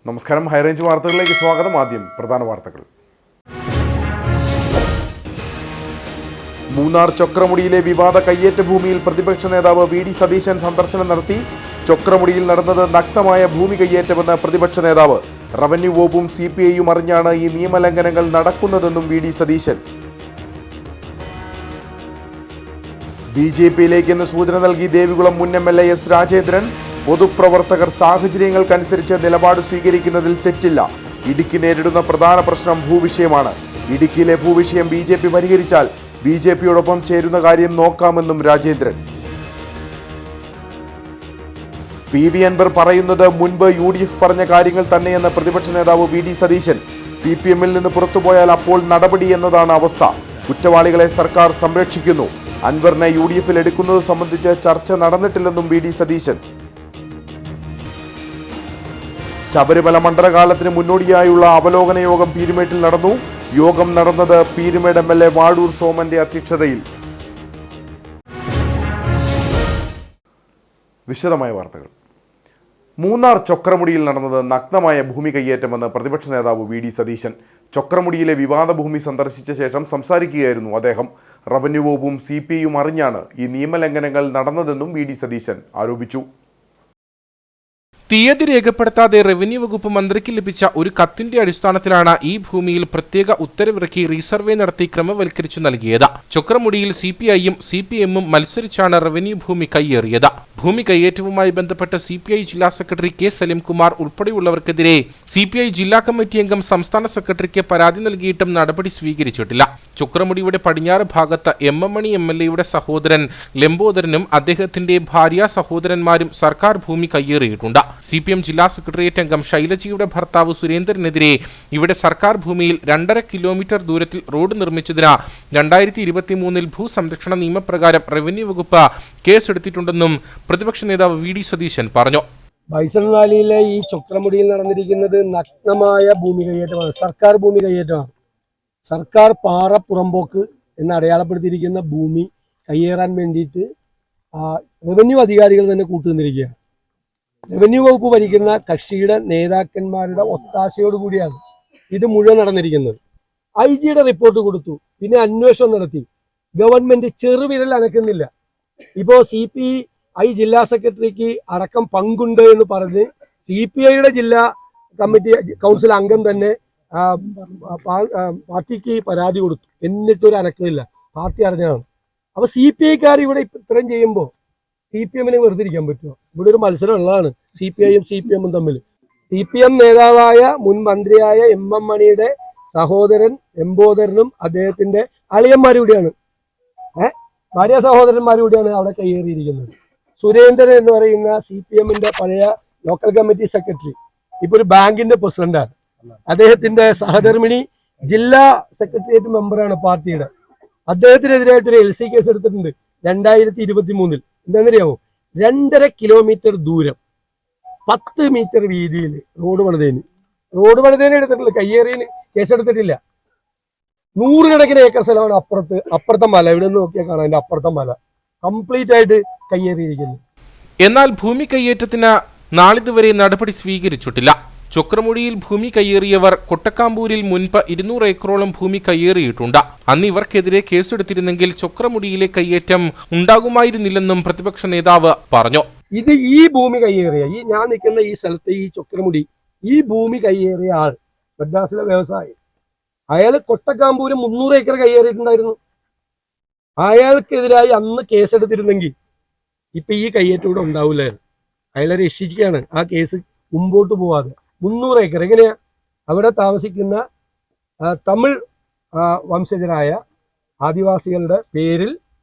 നമസ്കാരം, ഹൈറേഞ്ച് വാർത്തകളിലേക്ക് സ്വാഗതം. ആദ്യം പ്രധാന വാർത്തകൾ. മൂന്നാർ ചൊക്രമുടിയിലെ വിവാദ കയ്യേറ്റ ഭൂമിയിൽ പ്രതിപക്ഷ നേതാവ് വി.ഡി. സതീശൻ സന്ദർശനം നടത്തി. ചൊക്രമുടിയിൽ നടന്നത് നഗ്നമായ ഭൂമി കയ്യേറ്റമെന്ന് പ്രതിപക്ഷ നേതാവ്. റവന്യൂ വകുപ്പും CPIയും അറിഞ്ഞാണ് ഈ നിയമലംഘനങ്ങൾ നടക്കുന്നതെന്നും വി.ഡി. സതീശൻ. BJPയിലേക്കെന്ന് സൂചന നൽകി ദേവികുളം മുൻ MLA S. രാജേന്ദ്രൻ. പൊതുപ്രവർത്തകർ സാഹചര്യങ്ങൾക്കനുസരിച്ച് നിലപാട് സ്വീകരിക്കുന്നതിൽ തെറ്റില്ല. ഇടുക്കി നേരിടുന്ന പ്രധാന പ്രശ്നം ഭൂവിഷയമാണ്. ഇടുക്കിയിലെ ഭൂവിഷയം BJP പരിഹരിച്ചാൽ BJPയോടൊപ്പം ചേരുന്ന കാര്യം നോക്കാമെന്നും രാജേന്ദ്രൻ. PV അൻവർ പറയുന്നത് മുൻപ് UDF പറഞ്ഞ കാര്യങ്ങൾ തന്നെയെന്ന് പ്രതിപക്ഷ നേതാവ് വി.ഡി. സതീശൻ. CPMൽ നിന്ന് പുറത്തുപോയാൽ അപ്പോൾ നടപടി എന്നതാണ് അവസ്ഥ. കുറ്റവാളികളെ സർക്കാർ സംരക്ഷിക്കുന്നു. അൻവറിനെ UDFൽ എടുക്കുന്നത് സംബന്ധിച്ച് ചർച്ച നടന്നിട്ടില്ലെന്നും വി.ഡി. സതീശൻ. ശബരിമല മണ്ഡലകാലത്തിന് മുന്നോടിയായുള്ള അവലോകന യോഗം പീരുമേട്ടിൽ നടന്നു. യോഗം നടന്നത് പീരുമേട് MLA വാഴൂർ സോമന്റെ അധ്യക്ഷതയിൽ. വിശദമായ വാർത്തകൾ. മൂന്നാർ ചൊക്രമുടിയിൽ നടന്നത് നഗ്നമായ ഭൂമി കയ്യേറ്റമെന്ന് പ്രതിപക്ഷ നേതാവ് വി.ഡി. സതീശൻ. ചൊക്രമുടിയിലെ വിവാദ ഭൂമി സന്ദർശിച്ച ശേഷം സംസാരിക്കുകയായിരുന്നു അദ്ദേഹം. റവന്യൂ വകുപ്പും CPIയും അറിഞ്ഞാണ് ഈ നിയമലംഘനങ്ങൾ നടന്നതെന്നും വി.ഡി. സതീശൻ ആരോപിച്ചു. തീയതി രേഖപ്പെടുത്താതെ റവന്യൂ വകുപ്പ് മന്ത്രിക്ക് ലഭിച്ച ഒരു കത്തിന്റെ അടിസ്ഥാനത്തിലാണ് ഈ ഭൂമിയിൽ പ്രത്യേക ഉത്തരവിറക്കി റീസർവേ നടത്തി ക്രമവൽക്കരിച്ചു നൽകിയത്. ചൊക്രമുടിയിൽ CPIയും CPMും മത്സരിച്ചാണ് റവന്യൂ ഭൂമി കയ്യേറിയത്. ഭൂമി കയ്യേറ്റവുമായി ബന്ധപ്പെട്ട് CPI ജില്ലാ സെക്രട്ടറി K. സലിംകുമാർ ഉൾപ്പെടെയുള്ളവർക്കെതിരെ CPI ജില്ലാ കമ്മിറ്റി അംഗം സംസ്ഥാന സെക്രട്ടറിക്ക് പരാതി നൽകിയിട്ടും നടപടി സ്വീകരിച്ചിട്ടില്ല. ചൊക്രമുടിയുടെ പടിഞ്ഞാറ് ഭാഗത്ത് M. M. മണി MLAയുടെ സഹോദരൻ ലംബോദരനും അദ്ദേഹത്തിന്റെ ഭാര്യ സഹോദരന്മാരും സർക്കാർ ഭൂമി കയ്യേറിയിട്ടുണ്ട്. CPM ജില്ലാ സെക്രട്ടേറിയറ്റ് അംഗം ശൈലജയുടെ ഭർത്താവ് സുരേന്ദ്രനെതിരെ ഇവിടെ സർക്കാർ ഭൂമിയിൽ 2.5 കിലോമീറ്റർ ദൂരത്തിൽ റോഡ് നിർമ്മിച്ചതിന് 2023 ഭൂസംരക്ഷണ നിയമപ്രകാരം റവന്യൂ വകുപ്പ് കേസെടുത്തിട്ടുണ്ടെന്നും പ്രതിപക്ഷ നേതാവ് വി.ഡി. സതീശൻ പറഞ്ഞു. ബൈസൺ വാലിയിലെ ഈ ചൊക്രമുടിയിൽ നടന്നിരിക്കുന്നത് നഗ്നമായ ഭൂമി കയ്യേറ്റമാണ്. സർക്കാർ ഭൂമി കയ്യേറ്റമാണ്. സർക്കാർ പാറ പുറമ്പോക്ക് എന്ന് അടയാളപ്പെടുത്തിയിരിക്കുന്ന ഭൂമി കയ്യേറാൻ വേണ്ടിയിട്ട് റവന്യൂ അധികാരികൾ തന്നെ കൂട്ടുനിന്നിരിക്കുകയാണ്. റവന്യൂ വകുപ്പ് ഭരിക്കുന്ന കക്ഷിയുടെ നേതാക്കന്മാരുടെ ഒത്താശയോടുകൂടിയാണ് ഇത് മുഴുവൻ നടന്നിരിക്കുന്നത്. IG-യുടെ റിപ്പോർട്ട് കൊടുത്തു, പിന്നെ അന്വേഷണം നടത്തി. ഗവൺമെന്റ് ചെറുവിരൽ അനക്കുന്നില്ല. ഇപ്പോൾ CPI ജില്ലാ സെക്രട്ടറിക്ക് അടക്കം പങ്കുണ്ട് എന്ന് പറഞ്ഞ് CPIയുടെ ജില്ലാ കമ്മിറ്റി കൗൺസിൽ അംഗം തന്നെ പാർട്ടിക്ക് പരാതി കൊടുത്തു. എന്നിട്ടൊരു അനക്കമില്ല. പാർട്ടി അറിഞ്ഞതാണ്. അപ്പൊ CPIക്കാർ ഇവിടെ ഇത്രയും ചെയ്യുമ്പോൾ CPMനെ വെറുതെ ഇരിക്കാൻ പറ്റുമോ? ഇവിടെ ഒരു മത്സരം ഉള്ളതാണ് CPIയും CPMും തമ്മിൽ. CPM നേതാവായ മുൻ മന്ത്രിയായ M. M. മണിയുടെ സഹോദരൻ ലംബോദരനും അദ്ദേഹത്തിന്റെ അളിയന്മാരൂടെയാണ്, ഭാര്യ സഹോദരന്മാരൂടെയാണ് അവിടെ കയ്യേറിയിരിക്കുന്നത്. സുരേന്ദ്രൻ എന്ന് പറയുന്ന CPMന്റെ പഴയ ലോക്കൽ കമ്മിറ്റി സെക്രട്ടറി ഇപ്പൊ ഒരു ബാങ്കിന്റെ പ്രസിഡന്റാണ്. അദ്ദേഹത്തിന്റെ സഹധർമ്മിണി ജില്ലാ സെക്രട്ടേറിയറ്റ് മെമ്പറാണ് പാർട്ടിയുടെ. അദ്ദേഹത്തിനെതിരായിട്ടൊരു LC കേസ് എടുത്തിട്ടുണ്ട് 2023. എന്താണെന്നറിയാമോ? 2.5 കിലോമീറ്റർ ദൂരം 10 മീറ്റർ വീതിയിൽ റോഡ് പണിതേന് എടുത്തിട്ടില്ല. കയ്യേറിയന് കേസെടുത്തിട്ടില്ല. 100 കണക്കിന് ഏക്കർ സ്ഥലമാണ് അപ്പുറത്തെ മല. ഇവിടെ നിന്ന് നോക്കിയാൽ കാണാം. അതിന്റെ അപ്പുറത്തെ മല കംപ്ലീറ്റ് ആയിട്ട് കയ്യേറിയിരിക്കുന്നു. എന്നാൽ ഭൂമി കയ്യേറ്റത്തിന് നാളിതുവരെ നടപടി സ്വീകരിച്ചിട്ടില്ല. ചൊക്രമുടിയിൽ ഭൂമി കയ്യേറിയവർ കൊട്ടക്കാമ്പൂരിൽ മുൻപ് 200 ഏക്കറോളം ഭൂമി കയ്യേറിയിട്ടുണ്ട്. അന്ന് ഇവർക്കെതിരെ കേസെടുത്തിരുന്നെങ്കിൽ ചൊക്രമുടിയിലെ കയ്യേറ്റം ഉണ്ടാകുമായിരുന്നില്ലെന്നും പ്രതിപക്ഷ നേതാവ് പറഞ്ഞു. ഇത് ഈ ഭൂമി കയ്യേറിയ ഞാൻ നിൽക്കുന്ന ഈ സ്ഥലത്ത് ഈ ചൊക്രമുടി ഈ ഭൂമി കയ്യേറിയ ആൾ മദ്രാസിലെ വ്യവസായി, അയാൾ കൊട്ടക്കാമ്പൂര് 300 ഏക്കർ കയ്യേറിയിട്ടുണ്ടായിരുന്നു. അയാൾക്കെതിരായി അന്ന് കേസെടുത്തിരുന്നെങ്കിൽ ഇപ്പൊ ഈ കയ്യേറ്റം ഇവിടെ ഉണ്ടാവില്ലായിരുന്നു. അയാളെ രക്ഷിക്കുകയാണ് ആ കേസ് മുമ്പോട്ട് പോവാതെ. 300 ഏക്കർ എങ്ങനെയാ? അവിടെ താമസിക്കുന്ന തമിഴ് വംശജരായ ആദിവാസികളുടെ പേരിൽ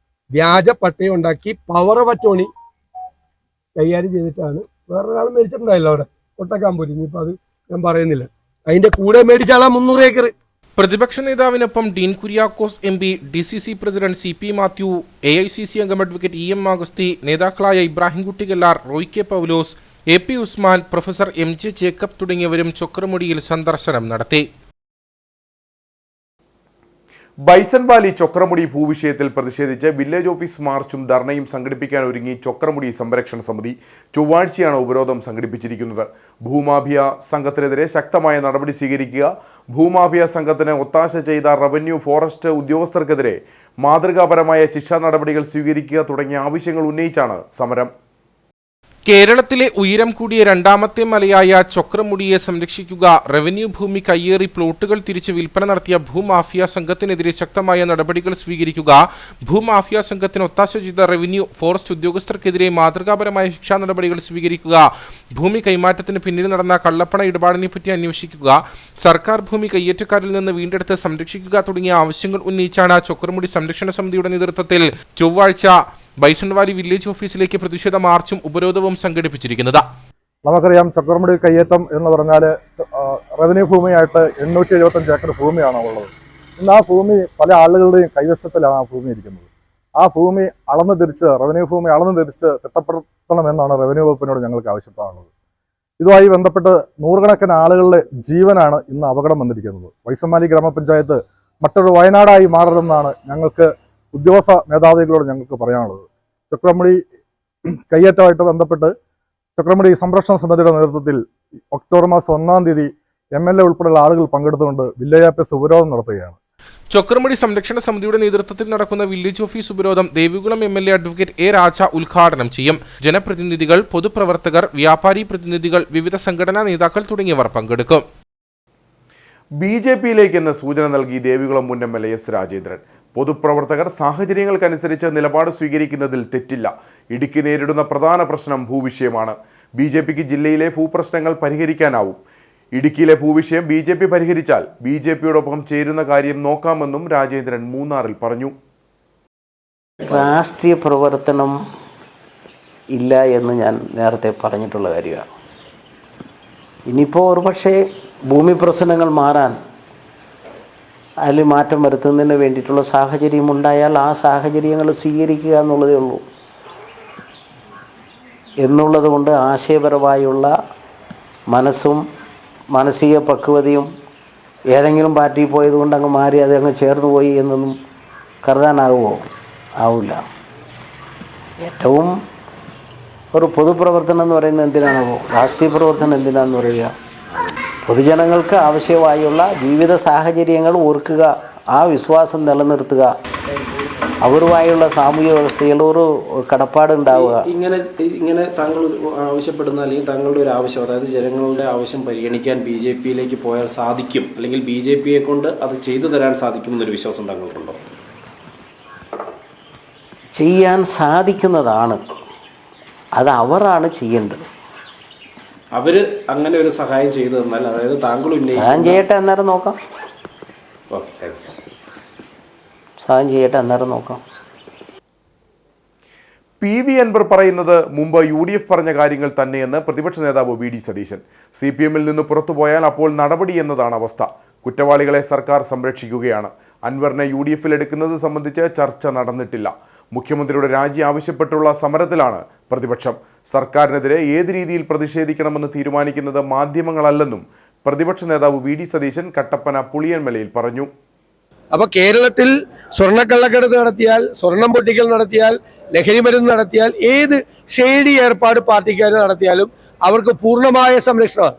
വ്യാജ പട്ടയം ഉണ്ടാക്കി പവർ ഓഫ് അറ്റോർണി കൈകാര്യം ചെയ്തിട്ടാണ്. വേറൊരാൾ മേടിച്ചിട്ടുണ്ടായില്ല അവിടെ കൊട്ടക്കാമ്പൂരി. ഇനിയിപ്പോൾ അത് ഞാൻ പറയുന്നില്ല. അതിന്റെ കൂടെ മേടിച്ചാളാ 300 ഏക്കർ. പ്രതിപക്ഷ നേതാവിനൊപ്പം Dean Kuriakose MP, DCC president CP Mathew, AICC അംഗം അഡ്വക്കേറ്റ് EM അഗസ്തി, നേതാക്കളായ Ibrahimkutty Kallar, Roy K. Paulose, AP Usman, professor MJ Jacob തുടങ്ങിയവരും ചൊക്രമുടിയിൽ സന്ദർശനം നടത്തി. ബൈസൺ വാലി ചൊക്രമുടി ഭൂവിഷയത്തിൽ പ്രതിഷേധിച്ച് വില്ലേജ് ഓഫീസ് മാർച്ചും ധർണയും സംഘടിപ്പിക്കാൻ ഒരുങ്ങി ചൊക്രമുടി സംരക്ഷണ സമിതി. ചൊവ്വാഴ്ചയാണ് ഉപരോധം സംഘടിപ്പിച്ചിരിക്കുന്നത്. ഭൂമാഫിയ സംഘത്തിനെതിരെ ശക്തമായ നടപടി സ്വീകരിക്കുക, ഭൂമാഫിയ സംഘത്തിന് ഒത്താശ ചെയ്ത റവന്യൂ ഫോറസ്റ്റ് ഉദ്യോഗസ്ഥർക്കെതിരെ മാതൃകാപരമായ ശിക്ഷാ നടപടികൾ സ്വീകരിക്കുക തുടങ്ങിയ ആവശ്യങ്ങൾ ഉന്നയിച്ചാണ് സമരം. കേരളത്തിലെ ഉയരം കൂടിയ രണ്ടാമത്തെ മലയായ ചൊക്രമുടിയെ സംരക്ഷിക്കുക, റവന്യൂ ഭൂമി കയ്യേറി പ്ലോട്ടുകൾ തിരിച്ച് വിൽപ്പന നടത്തിയ ഭൂമാഫിയ സംഘത്തിനെതിരെ ശക്തമായ നടപടികൾ സ്വീകരിക്കുക, ഭൂമാഫിയ സംഘത്തിന് ഒത്താശ ചെയ്ത റവന്യൂ ഫോറസ്റ്റ് ഉദ്യോഗസ്ഥർക്കെതിരെ മാതൃകാപരമായ ശിക്ഷാ നടപടികൾ സ്വീകരിക്കുക, ഭൂമി കൈമാറ്റത്തിന് പിന്നിൽ നടന്ന കള്ളപ്പണ ഇടപാടിനെപ്പറ്റി അന്വേഷിക്കുക, സർക്കാർ ഭൂമി കയ്യേറ്റക്കാരിൽ നിന്ന് വീണ്ടെടുത്ത് സംരക്ഷിക്കുക തുടങ്ങിയ ആവശ്യങ്ങൾ ഉന്നയിച്ചാണ് ചൊക്രമുടി സംരക്ഷണ സമിതിയുടെ നേതൃത്വത്തിൽ ചൊവ്വാഴ്ച ബൈസൺ വാലി വില്ലേജ് ഓഫീസിലേക്ക് പ്രതിഷേധ മാർച്ചും ഉപരോധവും സംഘടിപ്പിച്ചിരിക്കുന്നത്. നമുക്കറിയാം, ചൊക്രമുടി കയ്യേറ്റം എന്ന് പറഞ്ഞാൽ റവന്യൂ ഭൂമിയായിട്ട് 875 ഏക്കർ ഭൂമിയാണ് ഉള്ളത്. ഇന്ന് ആ ഭൂമി പല ആളുകളുടെയും കൈവശത്തിലാണ് ആ ഭൂമി ഇരിക്കുന്നത്. ആ ഭൂമി റവന്യൂ ഭൂമി അളന്നു തിരിച്ച് തിട്ടപ്പെടുത്തണമെന്നാണ് റവന്യൂ വകുപ്പിനോട് ഞങ്ങൾക്ക് ആവശ്യപ്പെടാനുള്ളത്. ഇതുമായി ബന്ധപ്പെട്ട് നൂറുകണക്കിന് ആളുകളുടെ ജീവനാണ് ഇന്ന് അപകടം വന്നിരിക്കുന്നത്. ബൈസൺ വാലി ഗ്രാമപഞ്ചായത്ത് മറ്റൊരു വയനാടായി മാറണമെന്നാണ് ഞങ്ങൾക്ക് ഉദ്യോഗസ്ഥ മേധാവികളോട് ഞങ്ങൾക്ക് പറയാനുള്ളത്. ചൊക്രമുടി കയ്യേറ്റമായിട്ട് ബന്ധപ്പെട്ട് ചൊക്രമുടി സംരക്ഷണ സമിതിയുടെ നേതൃത്വത്തിൽ ഒക്ടോബർ മാസം 1-ാം തീയതി MLA ഉൾപ്പെടെയുള്ള ആളുകൾ പങ്കെടുത്തുകൊണ്ട് വില്ലേജ് ഓഫീസ് ഉപരോധം നടത്തുകയാണ്. ചൊക്രമുടി സംരക്ഷണ സമിതിയുടെ നേതൃത്വത്തിൽ നടക്കുന്ന വില്ലേജ് ഓഫീസ് ഉപരോധം ദേവികുളം MLA അഡ്വക്കേറ്റ് A. രാജ ഉദ്ഘാടനം ചെയ്യും. ജനപ്രതിനിധികൾ, പൊതുപ്രവർത്തകർ, വ്യാപാരി പ്രതിനിധികൾ, വിവിധ സംഘടനാ നേതാക്കൾ തുടങ്ങിയവർ പങ്കെടുക്കും. BJPയിലേക്കെന്ന് സൂചന നൽകി ദേവികുളം മുൻ MLA S. രാജേന്ദ്രൻ. പൊതുപ്രവർത്തകർ സാഹചര്യങ്ങൾക്കനുസരിച്ച് നിലപാട് സ്വീകരിക്കുന്നതിൽ തെറ്റില്ല. ഇടുക്കി നേരിടുന്ന പ്രധാന പ്രശ്നം ഭൂവിഷയമാണ്. BJPക്ക് ജില്ലയിലെ ഭൂപ്രശ്നങ്ങൾ പരിഹരിക്കാനാവും. ഇടുക്കിയിലെ ഭൂവിഷയം BJP പരിഹരിച്ചാൽ BJPയോടൊപ്പം ചേരുന്ന കാര്യം നോക്കാമെന്നും രാജേന്ദ്രൻ മൂന്നാറിൽ പറഞ്ഞു. രാഷ്ട്രീയ പ്രവർത്തനം ഇല്ല എന്ന് ഞാൻ നേരത്തെ പറഞ്ഞിട്ടുള്ള കാര്യമാണ്. ഇനിയിപ്പോൾ ഒരുപക്ഷെ ഭൂമി പ്രശ്നങ്ങൾ മാറാൻ, അതിൽ മാറ്റം വരുത്തുന്നതിന് വേണ്ടിയിട്ടുള്ള സാഹചര്യം ഉണ്ടായാൽ ആ സാഹചര്യങ്ങൾ സ്വീകരിക്കുക എന്നുള്ളതേ ഉള്ളൂ. എന്നുള്ളത് കൊണ്ട് ആശയപരമായുള്ള മനസ്സും മാനസിക പക്വതയും ഏതെങ്കിലും പാർട്ടിയിൽ പോയതുകൊണ്ട് അങ്ങ് മാറി അത് അങ്ങ് ചേർന്ന് പോയി എന്നൊന്നും കരുതാനാവുമോ? ആവില്ല. ഏറ്റവും ഒരു പൊതുപ്രവർത്തനം എന്ന് പറയുന്നത് എന്തിനാണോ? രാഷ്ട്രീയ പ്രവർത്തനം എന്തിനാണെന്ന് പറയുക? പൊതുജനങ്ങൾക്ക് ആവശ്യമായുള്ള ജീവിത സാഹചര്യങ്ങൾ ഓർക്കുക, ആ വിശ്വാസം നിലനിർത്തുക, അവരുമായുള്ള സാമൂഹ്യ വ്യവസ്ഥയിൽ ഒരു കടപ്പാടുണ്ടാവുക. ഇങ്ങനെ താങ്കൾ ആവശ്യപ്പെടുന്ന അല്ലെങ്കിൽ താങ്കളുടെ ഒരു ആവശ്യം, അതായത് ജനങ്ങളുടെ ആവശ്യം പരിഗണിക്കാൻ BJPയിലേക്ക് പോയാൽ സാധിക്കും, അല്ലെങ്കിൽ BJPയെ കൊണ്ട് അത് ചെയ്തു തരാൻ സാധിക്കും എന്നൊരു വിശ്വാസം താങ്കൾക്കുണ്ടോ? ചെയ്യാൻ സാധിക്കുന്നതാണ്, അത് അവരാണ് ചെയ്യേണ്ടത്. അവര് അങ്ങനെ ഒരു സഹായം ചെയ്തു തന്നാൽ, അതായത് താങ്കൾ സഹായം ചെയ്യട്ടെ, അന്നേരം നോക്കാം. സഹായം ചെയ്യട്ടെ, അന്നേരം നോക്കാം. PV അൻവർ പറയുന്നത് മുമ്പ് UDF പറഞ്ഞ കാര്യങ്ങൾ തന്നെയെന്ന് പ്രതിപക്ഷ നേതാവ് VD സതീശൻ. CPMൽ നിന്ന് പുറത്തുപോയാൽ അപ്പോൾ നടപടി എന്നതാണ് അവസ്ഥ. കുറ്റവാളികളെ സർക്കാർ സംരക്ഷിക്കുകയാണ്. അൻവറിനെ UDFൽ എടുക്കുന്നത് സംബന്ധിച്ച് ചർച്ച നടന്നിട്ടില്ല. മുഖ്യമന്ത്രിയുടെ രാജി ആവശ്യപ്പെട്ടുള്ള സമരത്തിലാണ് പ്രതിപക്ഷം. സർക്കാരിനെതിരെ ഏത് രീതിയിൽ പ്രതിഷേധിക്കണമെന്ന് തീരുമാനിക്കുന്നത് മാധ്യമങ്ങളല്ലെന്നും പ്രതിപക്ഷ നേതാവ് VD സതീശൻ കട്ടപ്പന പുളിയൻമലയിൽ പറഞ്ഞു. അപ്പോൾ കേരളത്തിൽ സ്വർണ്ണക്കള്ളക്കടത്ത് നടത്തിയാൽ, സ്വർണം പൊട്ടിക്കൽ നടത്തിയാൽ, ലഹരി മരുന്ന് നടത്തിയാൽ, ഏത് ഷെയ്ഡി ഏർപ്പാട് പാർട്ടിക്കാർ നടത്തിയാലും അവർക്ക് പൂർണ്ണമായ സംരക്ഷണമാണ്.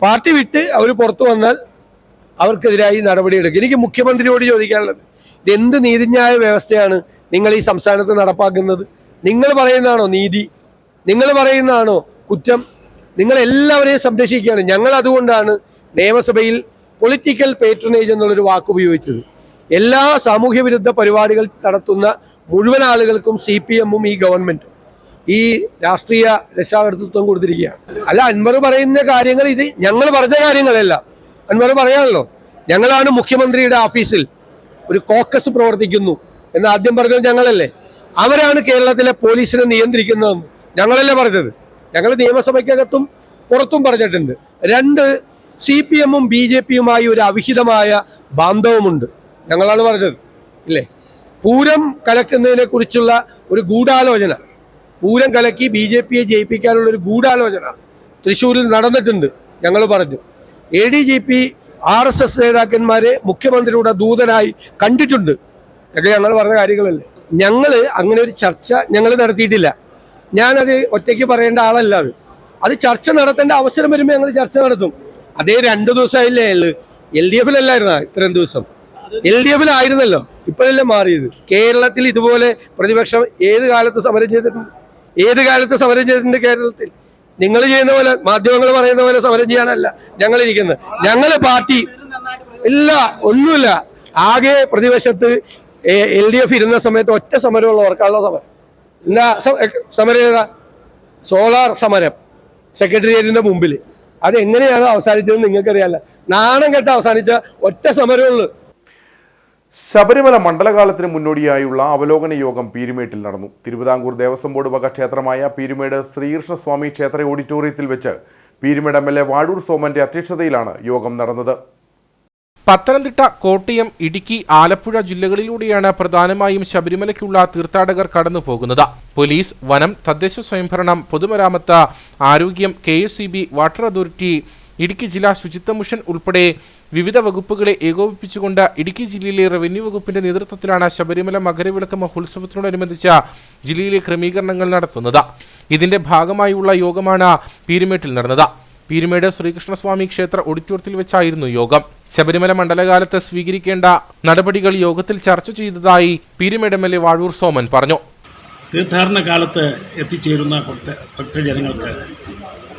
പാർട്ടി വിട്ട് അവർ പുറത്തു വന്നാൽ അവർക്കെതിരായി നടപടിയെടുക്കും. എനിക്ക് മുഖ്യമന്ത്രിയോട് ചോദിക്കാനുള്ളത്, ഇതെന്ത് നീതിന്യായ വ്യവസ്ഥയാണ് നിങ്ങൾ ഈ സംസ്ഥാനത്ത് നടപ്പാക്കുന്നത്? നിങ്ങൾ പറയുന്നതാണോ നീതി? നിങ്ങൾ പറയുന്നതാണോ കുറ്റം? നിങ്ങൾ എല്ലാവരെയും സംരക്ഷിക്കുകയാണ്. ഞങ്ങൾ അതുകൊണ്ടാണ് നിയമസഭയിൽ പൊളിറ്റിക്കൽ പേട്രണേജ് എന്നുള്ളൊരു വാക്ക് ഉപയോഗിച്ചത്. എല്ലാ സാമൂഹ്യ വിരുദ്ധ പരിപാടികൾ നടത്തുന്ന മുഴുവൻ ആളുകൾക്കും CPMഉം ഈ ഗവൺമെൻറ്റും ഈ രാഷ്ട്രീയ രക്ഷാകർതൃത്വം കൊടുത്തിരിക്കുകയാണ്. അല്ല, അൻവർ പറയുന്ന കാര്യങ്ങൾ ഇത് ഞങ്ങൾ പറഞ്ഞ കാര്യങ്ങളല്ല. അൻവർ പറയാണല്ലോ, ഞങ്ങളാണ് മുഖ്യമന്ത്രിയുടെ ഓഫീസിൽ ഒരു കോക്കസ് പ്രവർത്തിക്കുന്നു എന്ന് ആദ്യം പറഞ്ഞത് ഞങ്ങളല്ലേ. അവരാണ് കേരളത്തിലെ പോലീസിനെ നിയന്ത്രിക്കുന്നതെന്ന് ഞങ്ങളല്ലേ പറഞ്ഞത്. ഞങ്ങൾ നിയമസഭയ്ക്കകത്തും പുറത്തും പറഞ്ഞിട്ടുണ്ട്. 2, CPMഉം BJPയുമായി ഒരു അവിഹിതമായ ബാന്ധവമുണ്ട്, ഞങ്ങളാണ് പറഞ്ഞത് ഇല്ലേ. പൂരം കലക്കുന്നതിനെ കുറിച്ചുള്ള ഒരു ഗൂഢാലോചന, പൂരം കലക്കി BJPയെ ജയിപ്പിക്കാനുള്ള ഒരു ഗൂഢാലോചന തൃശ്ശൂരിൽ നടന്നിട്ടുണ്ട്, ഞങ്ങൾ പറഞ്ഞു. ADGP RSS നേതാക്കന്മാരെ മുഖ്യമന്ത്രിയുടെ ദൂതനായി കണ്ടിട്ടുണ്ട്. ഇതൊക്കെ ഞങ്ങൾ പറഞ്ഞ കാര്യങ്ങളല്ലേ. ഞങ്ങൾ അങ്ങനെ ഒരു ചർച്ച ഞങ്ങൾ നടത്തിയിട്ടില്ല. ഞാനത് ഒറ്റയ്ക്ക് പറയേണ്ട ആളല്ല. അത് ചർച്ച നടത്തേണ്ട അവസരം വരുമ്പോൾ ഞങ്ങൾ ചർച്ച നടത്തും. അതേ 2 ദിവസമായില്ലേ ഉള്ളു. LDF-ലല്ലായിരുന്ന ഇത്രയും ദിവസം? LDF-ലായിരുന്നല്ലോ, ഇപ്പോഴല്ലേ മാറിയത്. കേരളത്തിൽ ഇതുപോലെ പ്രതിപക്ഷം ഏത് കാലത്ത് സമരം ചെയ്തിട്ടുണ്ട് കേരളത്തിൽ? നിങ്ങൾ ചെയ്യുന്ന പോലെ, മാധ്യമങ്ങൾ പറയുന്ന പോലെ സമരം ചെയ്യാനല്ല ഞങ്ങൾ ഇരിക്കുന്നത്. ഞങ്ങൾ പാർട്ടി ഇല്ല, ഒന്നുമില്ല. ആകെ പ്രതിപക്ഷത്ത് LDF ഇരുന്ന സമയത്ത് ഒറ്റ സമരമുള്ള ഓർക്കാനുള്ള സമരം. എന്താ സമരം? ഏതാ? സോളാർ സമരം സെക്രട്ടേറിയറ്റിന്റെ മുമ്പിൽ. അത് എങ്ങനെയാണ് അവസാനിച്ചതെന്ന് നിങ്ങൾക്കറിയാമല്ല. നാണം കെട്ട് അവസാനിച്ച ഒറ്റ സമരമുള്ളൂ. ശബരിമല മണ്ഡലകാലത്തിന് മുന്നോടിയായുള്ള അവലോകന യോഗം പീരുമേട്ടിൽ നടന്നു. തിരുവിതാംകൂർ ദേവസ്വം ബോർഡ് വക ക്ഷേത്രമായ പീരുമേട് ശ്രീകൃഷ്ണസ്വാമി ക്ഷേത്ര ഓഡിറ്റോറിയത്തിൽ വെച്ച് പീരുമേട് MLA വാഴൂർ സോമന്റെ അധ്യക്ഷതയിലാണ് യോഗം നടന്നത്. പത്തനംതിട്ട, കോട്ടയം, ഇടുക്കി, ആലപ്പുഴ ജില്ലകളിലൂടെയാണ് പ്രധാനമായും ശബരിമലയ്ക്കുള്ള തീർത്ഥാടകർ കടന്നുപോകുന്നത്. പോലീസ്, വനം, തദ്ദേശ സ്വയംഭരണം, പൊതുമരാമത്ത്, ആരോഗ്യം, KSEB, വാട്ടർ അതോറിറ്റി, ഇടുക്കി ജില്ലാ ശുചിത്വ മിഷൻ ഉൾപ്പെടെ വിവിധ വകുപ്പുകളെ ഏകോപിപ്പിച്ചുകൊണ്ട് ഇടുക്കി ജില്ലയിലെ റവന്യൂ വകുപ്പിന്റെ നേതൃത്വത്തിലാണ് ശബരിമല മകരവിളക്ക് മഹോത്സവത്തിനോടനുബന്ധിച്ച ജില്ലയിലെ ക്രമീകരണങ്ങൾ നടത്തുന്നത്. ഇതിന്റെ ഭാഗമായുള്ള യോഗമാണ് പീരുമേട്ടിൽ നടന്നത്. പീരുമേട് ശ്രീകൃഷ്ണസ്വാമി ക്ഷേത്ര ഓഡിറ്റോറിയത്തിൽ വെച്ചായിരുന്നു യോഗം. ശബരിമല മണ്ഡലകാലത്ത് സ്വീകരിക്കേണ്ട നടപടികൾ യോഗത്തിൽ ചർച്ച ചെയ്തതായി പീരുമേട് MLA വാഴൂർ സോമൻ പറഞ്ഞു. തീർത്ഥാടന കാലത്ത് എത്തിച്ചേരുന്ന ഭക്തജനങ്ങൾക്ക്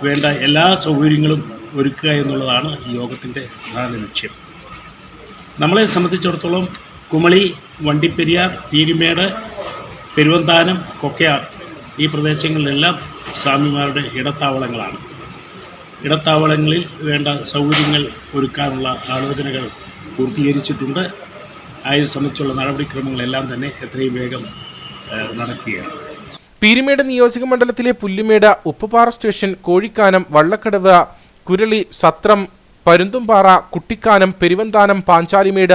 വേണ്ട എല്ലാ സൗകര്യങ്ങളും ഒരുക്കുക എന്നുള്ളതാണ് ഈ യോഗത്തിൻ്റെ പ്രധാന ലക്ഷ്യം. നമ്മളെ സംബന്ധിച്ചിടത്തോളം കുമളി, വണ്ടിപ്പെരിയാർ, പീരുമേട്, പെരുവന്താനം, കൊക്കയാർ ഈ പ്രദേശങ്ങളിലെല്ലാം സ്വാമിമാരുടെ ഇടത്താവളങ്ങളാണ്. ഇടത്താവളങ്ങളിൽ വേണ്ട സൗകര്യങ്ങൾ ഒരുക്കാനുള്ള ആലോചനകൾ പൂർത്തീകരിച്ചിട്ടുണ്ട്. അതിനെ സംബന്ധിച്ചുള്ള നടപടിക്രമങ്ങളെല്ലാം തന്നെ എത്രയും വേഗം നടക്കുകയാണ്. പീരുമേട് നിയോജക മണ്ഡലത്തിലെ പുല്ലുമേട്, ഉപ്പുപാറ സ്റ്റേഷൻ, കോഴിക്കാനം, വള്ളക്കടവ്, കുരളി, സത്രം, പരുന്തുംപാറ, കുട്ടിക്കാനം, പെരുവന്താനം, പാഞ്ചാലിമേട്,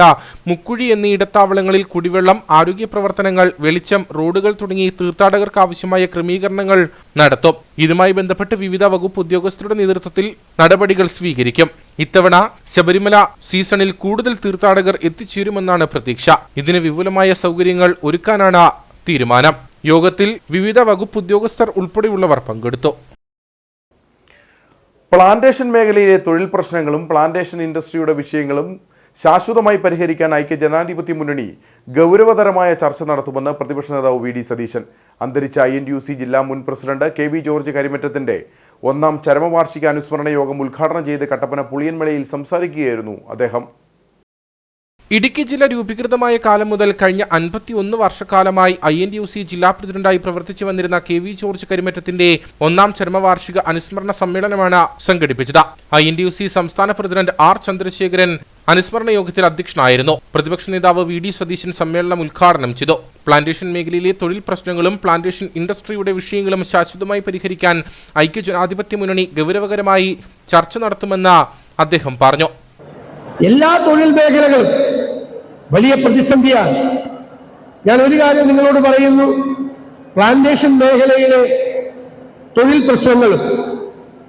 മുക്കുഴി എന്നീ ഇടത്താവളങ്ങളിൽ കുടിവെള്ളം, ആരോഗ്യ പ്രവർത്തനങ്ങൾ, വെളിച്ചം, റോഡുകൾ തുടങ്ങി തീർത്ഥാടകർക്ക് ആവശ്യമായ ക്രമീകരണങ്ങൾ നടത്തും. ഇതുമായി ബന്ധപ്പെട്ട് വിവിധ വകുപ്പ് ഉദ്യോഗസ്ഥരുടെ നേതൃത്വത്തിൽ നടപടികൾ സ്വീകരിക്കും. ഇത്തവണ ശബരിമല സീസണിൽ കൂടുതൽ തീർത്ഥാടകർ എത്തിച്ചേരുമെന്നാണ് പ്രതീക്ഷ. ഇതിന് വിപുലമായ സൗകര്യങ്ങൾ ഒരുക്കാനാണ് തീരുമാനം. യോഗത്തിൽ വിവിധ വകുപ്പ് ഉദ്യോഗസ്ഥർ ഉൾപ്പെടെയുള്ളവർ പങ്കെടുത്തു. പ്ലാന്റേഷൻ മേഖലയിലെ തൊഴിൽ പ്രശ്നങ്ങളും പ്ലാന്റേഷൻ ഇൻഡസ്ട്രിയുടെ വിഷയങ്ങളും ശാശ്വതമായി പരിഹരിക്കാൻ ഐക്യജനാധിപത്യ മുന്നണി ഗൗരവതരമായ ചർച്ച നടത്തുമെന്ന് പ്രതിപക്ഷ നേതാവ് VD സതീശൻ. അന്തരിച്ച INTUC ജില്ലാ മുൻ പ്രസിഡന്റ് KV ജോർജ് കരിമറ്റത്തിന്റെ 1ാം ചരമവാർഷിക അനുസ്മരണ യോഗം ഉദ്ഘാടനം ചെയ്ത് കട്ടപ്പന പുളിയൻമലയിൽ സംസാരിക്കുകയായിരുന്നു അദ്ദേഹം. ഇടുക്കി ജില്ല രൂപീകൃതമായ കാലം മുതൽ കഴിഞ്ഞ 51 വർഷക്കാലമായി INTUC ജില്ലാ പ്രസിഡന്റായി പ്രവർത്തിച്ചു വന്നിരുന്ന KV ജോർജ് കരിമറ്റത്തിന്റെ 1ാം ചരമവാർഷിക അനുസ്മരണ സമ്മേളനമാണ് സംഘടിപ്പിച്ചത്. INTUC സംസ്ഥാന പ്രസിഡന്റ് R ചന്ദ്രശേഖരൻ അനുസ്മരണ യോഗത്തിൽ അധ്യക്ഷനായിരുന്നു. പ്രതിപക്ഷ നേതാവ് VD സതീശൻ സമ്മേളനം ഉദ്ഘാടനം ചെയ്തു. പ്ലാന്റേഷൻ മേഖലയിലെ തൊഴിൽ പ്രശ്നങ്ങളും പ്ലാന്റേഷൻ ഇൻഡസ്ട്രിയുടെ വിഷയങ്ങളും ശാശ്വതമായി പരിഹരിക്കാൻ ഐക്യജനാധിപത്യ മുന്നണി ഗൗരവകരമായി ചർച്ച നടത്തുമെന്ന് അദ്ദേഹം പറഞ്ഞു. എല്ലാ തൊഴിൽ മേഖലകളും വലിയ പ്രതിസന്ധിയാണ്. ഞാൻ ഒരു കാര്യം നിങ്ങളോട് പറയുന്നു, പ്ലാന്റേഷൻ മേഖലയിലെ തൊഴിൽ പ്രശ്നങ്ങളും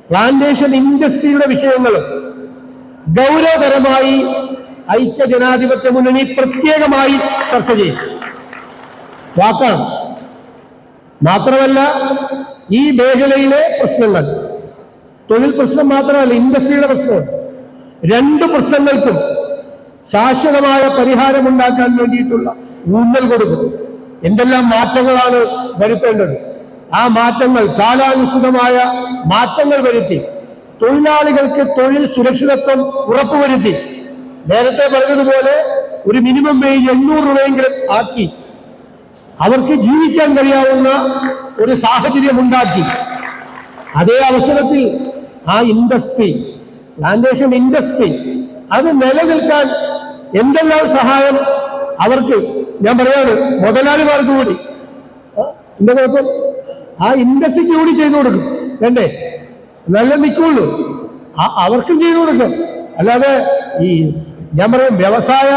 പ്ലാന്റേഷൻ ഇൻഡസ്ട്രിയുടെ വിഷയങ്ങളും ഗൗരവതരമായി ഐക്യജനാധിപത്യ മുന്നണി പ്രത്യേകമായി ചർച്ച ചെയ്യും. വാക്കാണ്. മാത്രമല്ല, ഈ മേഖലയിലെ പ്രശ്നങ്ങൾ തൊഴിൽ പ്രശ്നം മാത്രമല്ല, ഇൻഡസ്ട്രിയുടെ പ്രശ്നം, 2 പ്രശ്നങ്ങൾക്കും ശാശ്വതമായ പരിഹാരമുണ്ടാക്കാൻ വേണ്ടിയിട്ടുള്ള ഊന്നൽ കൊടുക്കും. എന്തെല്ലാം മാറ്റങ്ങളാണ് വരുത്തേണ്ടത്? ആ മാറ്റങ്ങൾ കാലാനുസൃതമായ മാറ്റങ്ങൾ വരുത്തി തൊഴിലാളികൾക്ക് തൊഴിൽ സുരക്ഷിതത്വം ഉറപ്പുവരുത്തി, നേരത്തെ പറഞ്ഞതുപോലെ ഒരു മിനിമം വേജ് 800 രൂപയെങ്കിലും ആക്കി അവർക്ക് ജീവിക്കാൻ കഴിയാവുന്ന ഒരു സാഹചര്യം ഉണ്ടാക്കി, അതേ അവസരത്തിൽ ആ ഇൻഡസ്ട്രി, പ്ലാന്റേഷൻ ഇൻഡസ്ട്രി അത് നിലനിൽക്കാൻ എന്തെല്ലാം സഹായം അവർക്ക്, ഞാൻ പറയാണ്, മുതലാളിമാർക്ക് കൂടി എന്താ കുഴപ്പം, ആ ഇൻഡസ്ട്രിക്ക് കൂടി ചെയ്തു കൊടുക്കും. വേണ്ടേ? നല്ല നിൽക്കുള്ളൂ. അവർക്കും ചെയ്തു കൊടുക്കും. അല്ലാതെ ഈ ഞാൻ പറയും വ്യവസായ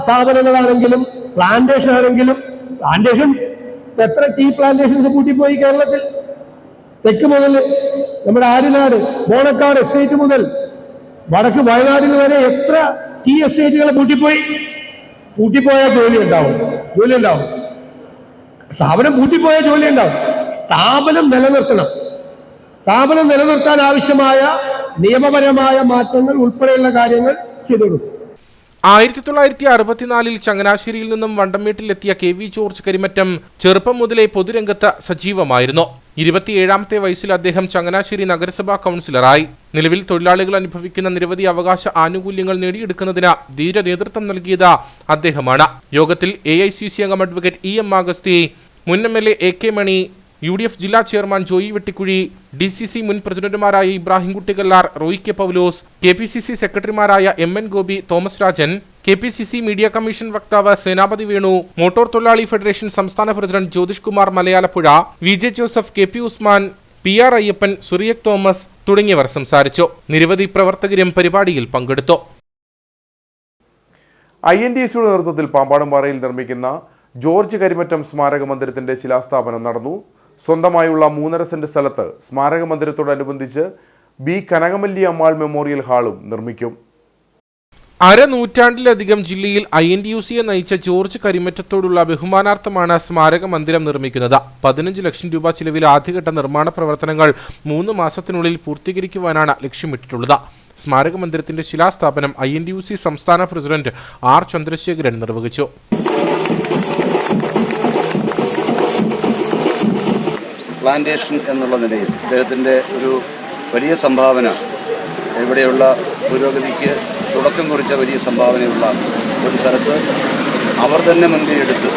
സ്ഥാപനങ്ങളാണെങ്കിലും പ്ലാന്റേഷൻ ആണെങ്കിലും, പ്ലാന്റേഷൻ എത്ര ടീ പ്ലാന്റേഷൻസ് കൂട്ടിപ്പോയി കേരളത്തിൽ. തെക്ക് മുതൽ നമ്മുടെ ആര്യനാട്, ബോണക്കാട് എസ്റ്റേറ്റ് മുതൽ വടക്ക് വയനാട്ടിൽ വരെ എത്ര ടീ എസ്റ്റേറ്റുകൾ പൂട്ടിപ്പോയ ജോലി ഉണ്ടാവും. സ്ഥാപനം പൂട്ടിപ്പോയ ജോലി ഉണ്ടാവും. സ്ഥാപനം നിലനിർത്താൻ ആവശ്യമായ നിയമപരമായ മാറ്റങ്ങൾ ഉൾപ്പെടെയുള്ള കാര്യങ്ങൾ ചെയ്തു. 1964 ചങ്ങനാശ്ശേരിയിൽ നിന്നും വണ്ടമേട്ടിലെത്തിയ KV ജോർജ് കരിമറ്റം ചെറുപ്പം മുതലേ പൊതുരംഗത്ത് സജീവമായിരുന്നു. 27ാമത്തെ വയസ്സിൽ അദ്ദേഹം ചങ്ങനാശ്ശേരി നഗരസഭാ കൗൺസിലറായി. നിലവിൽ തൊഴിലാളികൾ അനുഭവിക്കുന്ന നിരവധി അവകാശ ആനുകൂല്യങ്ങൾ നേടിയെടുക്കുന്നതിന് ധീര നേതൃത്വം നൽകിയത് അദ്ദേഹമാണ്. യോഗത്തിൽ AICC അംഗം അഡ്വക്കേറ്റ് EM ആഗസ്തി, മുൻ MLA AK മണി, UDF ജില്ലാ ചെയർമാൻ ജോയി വെട്ടിക്കുഴി, DCC മുൻ പ്രസിഡന്റുമാരായ ഇബ്രാഹിം കുട്ടികല്ലാർ, റോയി കെ പൗലോസ്, KPCC സെക്രട്ടറിമാരായ MN Gopi, Thomas Rajan, KPCC media commission വക്താവ് സേനാപതി വേണു, മോട്ടോർ തൊഴിലാളി ഫെഡറേഷൻ സംസ്ഥാന president Jyothish Kumar Malayalappuzha, VJ Joseph, KP Usman, PR Ayyappan, Suriyak Thomas തുടങ്ങിയവർ സംസാരിച്ചു. നിരവധി പ്രവർത്തകരും പരിപാടിയിൽ പങ്കെടുത്തു. INTUCയുടെ നേതൃത്വത്തിൽ പാമ്പാടുംപാറയിൽ നിർമ്മിക്കുന്ന ജോർജ് കരിമറ്റം സ്മാരക മന്ദിരത്തിന്റെ ശിലാസ്ഥാപനം നടന്നു. സ്വന്തമായുള്ള 3.5 സെന്റ് സ്ഥലത്ത് സ്മാരക മന്ദിരത്തോടനുബന്ധിച്ച് B. കനകമല്ലി അമ്മാൾ മെമ്മോറിയൽ ഹാളും നിർമ്മിക്കും. അരനൂറ്റാണ്ടിലധികം ജില്ലയിൽ INTUCയെ നയിച്ച ജോർജ് കരിമറ്റത്തോടുള്ള ബഹുമാനാർത്ഥമാണ് സ്മാരക മന്ദിരം നിർമ്മിക്കുന്നത്. 15 ലക്ഷം രൂപ ചിലവിൽ ആദ്യഘട്ട നിർമ്മാണ പ്രവർത്തനങ്ങൾ 3 മാസത്തിനുള്ളിൽ പൂർത്തീകരിക്കുവാനാണ് ലക്ഷ്യമിട്ടിട്ടുള്ളത്. സ്മാരക മന്ദിരത്തിന്റെ ശിലാസ്ഥാപനം INTUC സംസ്ഥാന പ്രസിഡന്റ് R. ചന്ദ്രശേഖരൻ നിർവഹിച്ചു. പ്ലാന്റേഷൻ എന്നുള്ള നിലയിൽ അദ്ദേഹത്തിൻ്റെ ഒരു വലിയ സംഭാവന, ഇവിടെയുള്ള പുരോഗതിക്ക് തുടക്കം കുറിച്ച വലിയ സംഭാവനയുള്ള ഒരു സ്ഥലത്ത് അവർ തന്നെ മുൻകൈയെടുത്ത്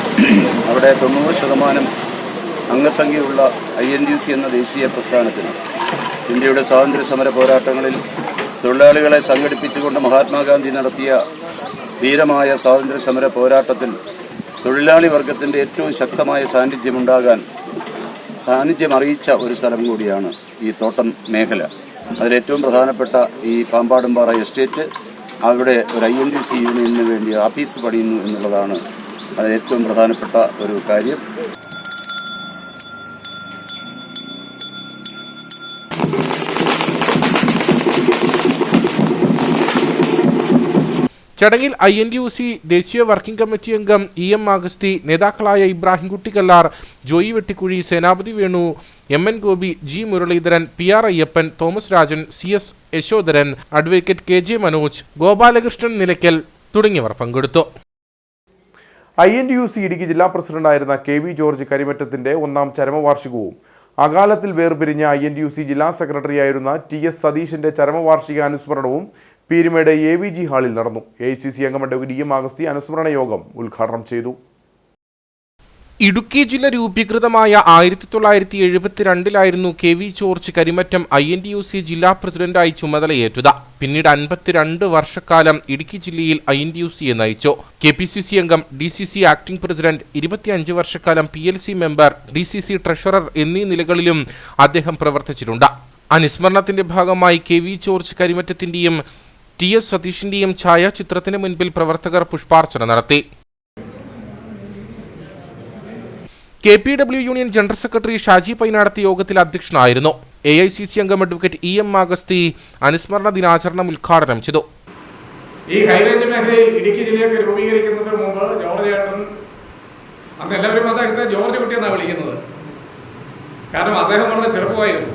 അവിടെ 90% അംഗസംഖ്യയുള്ള INTUC എന്ന ദേശീയ പ്രസ്ഥാനത്തിന് ഇന്ത്യയുടെ സ്വാതന്ത്ര്യ സമര പോരാട്ടങ്ങളിൽ തൊഴിലാളികളെ സംഘടിപ്പിച്ചുകൊണ്ട് മഹാത്മാഗാന്ധി നടത്തിയ ധീരമായ സ്വാതന്ത്ര്യ സമര പോരാട്ടത്തിൽ തൊഴിലാളി വർഗത്തിൻ്റെ ഏറ്റവും ശക്തമായ സാന്നിധ്യം അറിയിച്ച ഒരു സ്ഥലം കൂടിയാണ് ഈ തോട്ടം മേഖല. അതിലേറ്റവും പ്രധാനപ്പെട്ട ഈ പാമ്പാടുംപാറ എസ്റ്റേറ്റ്, അവിടെ ഒരു INTUC യൂണിയനു വേണ്ടി ഓഫീസ് പണിയുന്നു എന്നുള്ളതാണ് അതിലേറ്റവും പ്രധാനപ്പെട്ട ഒരു കാര്യം. ചടങ്ങിൽ INTUC ദേശീയ വർക്കിംഗ് കമ്മിറ്റി അംഗം EM ആഗസ്തി, നേതാക്കളായ Ibrahim Kuttikallar, Joy Vettikuzhy, Senapathy Venu, MN Gopi, G. Muraleedharan, PR Ayyappan, Thomas Rajan, CS Yashodharan, advocate KJ Manoj, Gopalakrishnan Nilakkal തുടങ്ങിയവർ പങ്കെടുത്തു. INTUC ഇടുക്കി ജില്ലാ പ്രസിഡന്റായിരുന്ന KV ജോർജ് കരിമറ്റത്തിന്റെ 1ാം ചരമവാർഷികവും അകാലത്തിൽ വേർപിരിഞ്ഞ INTUC ജില്ലാ സെക്രട്ടറിയായിരുന്ന TS സതീഷിന്റെ ചരമവാർഷിക അനുസ്മരണവും പീരുമേട് AVG ഹാളിൽ നടന്നു. AICC അംഗം അഡ്വക്കേറ്റ് EM ആഗസ്തി അനുസ്മരണ യോഗം ഉദ്ഘാടനം ചെയ്തു. ഇടുക്കി ജില്ല രൂപീകൃതമായ 1972 KV ജോർജ് കരിമറ്റം INTUC ജില്ലാ പ്രസിഡന്റായി ചുമതലയേറ്റത്. പിന്നീട് 52 വർഷക്കാലം ഇടുക്കി ജില്ലയിൽ INTUCയെ നയിച്ചു. KPCC അംഗം, DCC ആക്ടിംഗ് പ്രസിഡന്റ്, 25 വർഷക്കാലം PLC മെമ്പർ, DCC ട്രഷറർ എന്നീ നിലകളിലും അദ്ദേഹം പ്രവർത്തിച്ചിട്ടുണ്ട്. അനുസ്മരണത്തിന്റെ ഭാഗമായി KV ജോർജ് കരിമറ്റത്തിന്റെയും TS സതീഷിന്റെയും ഛായാചിത്രത്തിന് മുൻപിൽ പ്രവർത്തകർ പുഷ്പാർച്ചന നടത്തി. KPW union general secretary Shaji Painadathi യോഗത്തിൽ അധ്യക്ഷനായിരുന്നു. AICC അംഗം അഡ്വക്കേറ്റ് EM ആഗസ്തി അനുസ്മരണ ദിനാചരണം ഉദ്ഘാടനം ചെയ്തു. ഈ ഹൈറേഞ്ച് മേഖലയിൽ ഇടുക്കി ജില്ലയൊക്കെ രൂപീകരിക്കുന്നതിന് മുമ്പ് ജോർജ് ഏട്ടൻ, അന്ന് എല്ലാവരും അദ്ദേഹത്തെ ജോർജ് കുട്ടിയെന്നാണ് വിളിക്കുന്നത്. കാരണം അദ്ദേഹം വളരെ ചെറുപ്പമായിരുന്നു.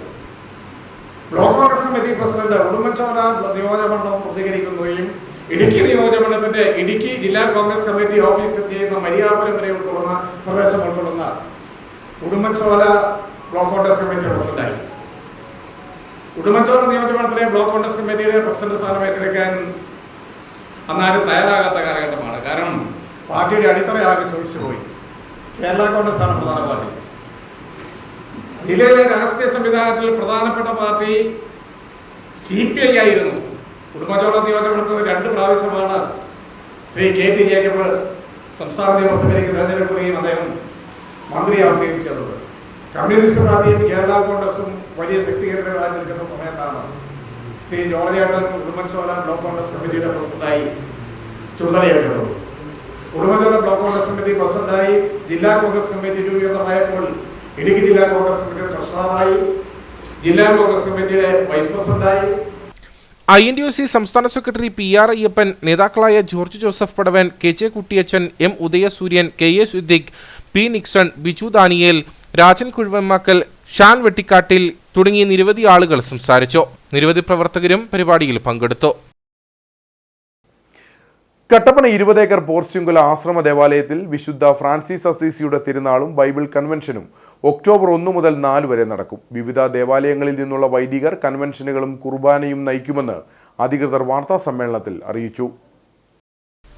Block Congress committee president Udumbanchola നിയോജകമണ്ഡലം പ്രതികരിക്കുകയും ഇടുക്കി നിയോജകമണ്ഡലത്തിന്റെ ഇടുക്കി ജില്ലാ കോൺഗ്രസ് കമ്മിറ്റി ഓഫീസ് എത്തിയുന്ന മരിയാപുരം വരെ ഉൾക്കൊള്ളുന്ന പ്രദേശം ഉൾക്കൊള്ളുന്ന ഉടുമ്പൻചോല ബ്ലോക്ക് കോൺഗ്രസ് കമ്മിറ്റി പ്രസിഡന്റായി. ഉടുമ്പൻചോല നിയോജകമണ്ഡലത്തിലെ ബ്ലോക്ക് കോൺഗ്രസ് കമ്മിറ്റിയുടെ പ്രസിഡന്റ് സ്ഥാനം ഏറ്റെടുക്കാൻ അന്നാരും തയ്യാറാകാത്ത കാലഘട്ടമാണ്. കാരണം പാർട്ടിയുടെ അടിത്തറയാകെ സൂക്ഷിച്ചുപോയി. കേരള കോൺഗ്രസ് ആണ് പ്രധാന പാർട്ടി. ജില്ലയിലെ രാഷ്ട്രീയ സംവിധാനത്തിൽ പ്രധാനപ്പെട്ട പാർട്ടി CPI ആയിരുന്നു. ഉടുമ്പൻചോല നിയോജകമണ്ഡലത്തിൽ 2 പ്രാവശ്യമാണ് ശ്രീ KT ജേക്കബ് സംസ്ഥാന നിയമസഭയിലേക്ക് തെരഞ്ഞെടുക്കുകയും അദ്ദേഹം മന്ത്രിയാവുകയും ചെയ്തത്. കമ്മ്യൂണിസ്റ്റ് പാർട്ടിയും കേരള കോൺഗ്രസും വലിയ ശക്തികേന്ദ്രങ്ങളായി നിൽക്കുന്ന സമയത്താണ് ശ്രീ ജോർജ് ഏട്ടൻ ഉടുമ്പൻചോല ബ്ലോക്ക് കോൺഗ്രസ് കമ്മിറ്റിയുടെ പ്രസിഡന്റായി ചുമതലയേറ്റത്. ഉടുമ്പൻചോല ബ്ലോക്ക് കോൺഗ്രസ് കമ്മിറ്റി പ്രസിഡന്റായി ജില്ലാ കോൺഗ്രസ് കമ്മിറ്റി രൂപീകൃതമായപ്പോൾ ഇടുക്കി ജില്ലാ കോൺഗ്രസ് കമ്മിറ്റിയുടെ ട്രഷററായി, ജില്ലാ കോൺഗ്രസ് കമ്മിറ്റിയുടെ വൈസ് പ്രസിഡന്റായി. INTUC സംസ്ഥാന സെക്രട്ടറി PR അയ്യപ്പൻ, നേതാക്കളായ George Joseph Padavan, KJ Kuttiyachan, M Udayasooryan, KA Siddique, P Nixon, Biju Daniel, Rajan Kuzhuvammakkal, Shan Vettikattil തുടങ്ങിയ നിരവധി ആളുകൾ സംസാരിച്ചു. നിരവധി പ്രവർത്തകരും പരിപാടിയിൽ പങ്കെടുത്തു. കട്ടപ്പന 20 ഏക്കർ പോർച്ചുങ്കൽ ആശ്രമ ദേവാലയത്തിൽ വിശുദ്ധ ഫ്രാൻസിസ് അസീസിയുടെ തിരുനാളും ബൈബിൾ കൺവെൻഷനും ഒക്ടോബർ 1 മുതൽ 4 വരെ നടക്കും. വിവിധ ദേവാലയങ്ങളിൽ നിന്നുള്ള വൈദികർ കൺവെൻഷനുകളും കുർബാനയും നയിക്കുമെന്ന് അധികൃതർ വാർത്താസമ്മേളനത്തിൽ അറിയിച്ചു.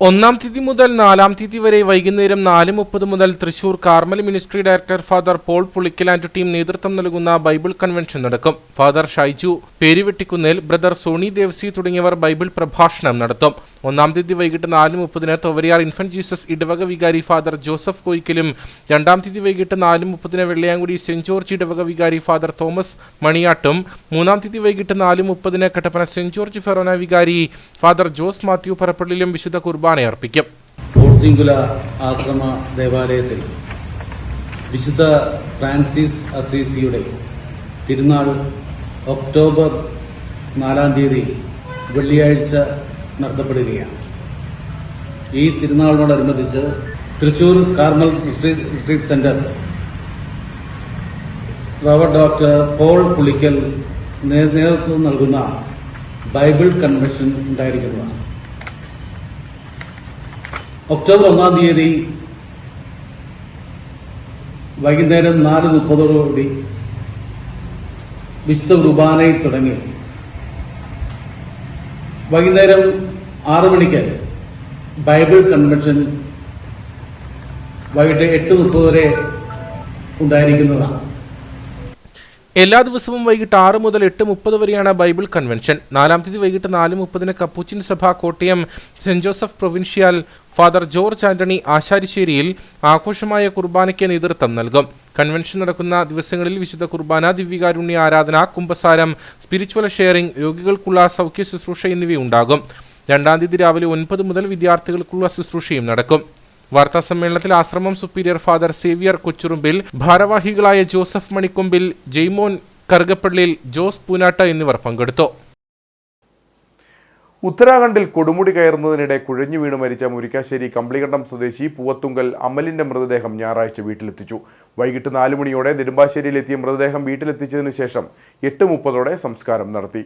1-ാം തീയതി മുതൽ 4-ാം തീയതി വരെ വൈകുന്നേരം 4:30 മുതൽ Thrissur Carmel ministry director father Paul Pulickal and team നേതൃത്വം നൽകുന്ന ബൈബിൾ കൺവെൻഷൻ നടക്കും. ഫാദർ ഷൈജു പേരുവെട്ടിക്കുന്നേൽ, ബ്രദർ സോണി ദേവ്സി തുടങ്ങിയവർ ബൈബിൾ പ്രഭാഷണം നടത്തും. 1-ാം തീയതി വൈകിട്ട് 4:30 തൊവരിയാർ ഇൻഫന്റ് ജീസസ് ഇടവക വികാരി ഫാദർ ജോസഫ് കോയിക്കലും, 2-ാം തീയതി വൈകിട്ട് 4:30 വെള്ളയാങ്കുടി സെന്റ് ജോർജ് ഇടവക വികാരി ഫാദർ തോമസ് മണിയാട്ടും, 3-ാം തീയതി വൈകിട്ട് 4:30 കട്ടപ്പന സെന്റ് ജോർജ് ഫെറോന വികാരി ഫാദർ ജോസ് മാത്യു പറപ്പള്ളിലും വിശുദ്ധ കുർബാന അർപ്പിക്കും. പോർച്ചുങ്കൽ ആശ്രമ ദേവാലയത്തിൽ വിശുദ്ധ ഫ്രാൻസിസ് അസീസിയുടെ തിരുനാൾ ഒക്ടോബർ 4-ാം തീയതി വെള്ളിയാഴ്ച നടത്തപ്പെടുകയാണ്. ഈ തിരുനാളിനോടനുബന്ധിച്ച് Thrissur Carmel retreat centre rev doctor Paul Pulickal നേതൃത്വം നൽകുന്ന ബൈബിൾ കൺവെൻഷൻ ഉണ്ടായിരിക്കുന്നതാണ്. ഒക്ടോബർ 1-ാം തീയതി വൈകുന്നേരം 4:30 വിശുദ്ധ കുർബാനയിൽ തുടങ്ങി വൈകുന്നേരം 6 മണിക്ക് ബൈബിൾ കൺവെൻഷൻ വൈകിട്ട് 8:30 വരെ ഉണ്ടായിരിക്കുന്നതാണ്. എല്ലാ ദിവസവും വൈകിട്ട് 6 മുതൽ 8:30 വരെയാണ് ബൈബിൾ കൺവെൻഷൻ. 4-ാം തീയതി വൈകിട്ട് 4:30 കപ്പുച്ചിൻ സഭ Kottayam saint Joseph provincial father George Antony ആശാരിശ്ശേരിയിൽ ആഘോഷമായ കുർബാനയ്ക്ക് നേതൃത്വം നൽകും. കൺവെൻഷൻ നടക്കുന്ന ദിവസങ്ങളിൽ വിശുദ്ധ കുർബാന, ദിവ്യകാരുണ്യ ആരാധന, കുംഭസാരം, സ്പിരിച്വൽ ഷെയറിംഗ്, രോഗികൾക്കുള്ള സൗഖ്യ ശുശ്രൂഷ എന്നിവയുണ്ടാകും. 2-ാം തീയതി രാവിലെ 9 മുതൽ വിദ്യാർത്ഥികൾക്കുള്ള ശുശ്രൂഷയും നടക്കും. വാർത്താസമ്മേളനത്തിൽ ആശ്രമം സുപ്പീരിയർ ഫാദർ സേവ്യർ കൊച്ചുറുമ്പിൽ, ഭാരവാഹികളായ ജോസഫ് മണിക്കൊമ്പിൽ, ജെയ്മോൻ കറുകപ്പള്ളിയിൽ, ജോസ് പൂനാട്ട എന്നിവർ പങ്കെടുത്തു. ഉത്തരാഖണ്ഡിൽ കൊടുമുടി കയറുന്നതിനിടെ കുഴഞ്ഞു വീണ് മരിച്ച മുരിക്കാശ്ശേരി കമ്പിളികണ്ടം സ്വദേശി പൂവത്തുങ്കൽ അമലിന്റെ മൃതദേഹം ഞായറാഴ്ച വീട്ടിലെത്തിച്ചു. വൈകിട്ട് 4 മണിയോടെ നെടുമ്പാശ്ശേരിയിലെത്തിയ മൃതദേഹം വീട്ടിലെത്തിച്ചതിനു ശേഷം 8:30 സംസ്കാരം നടത്തി.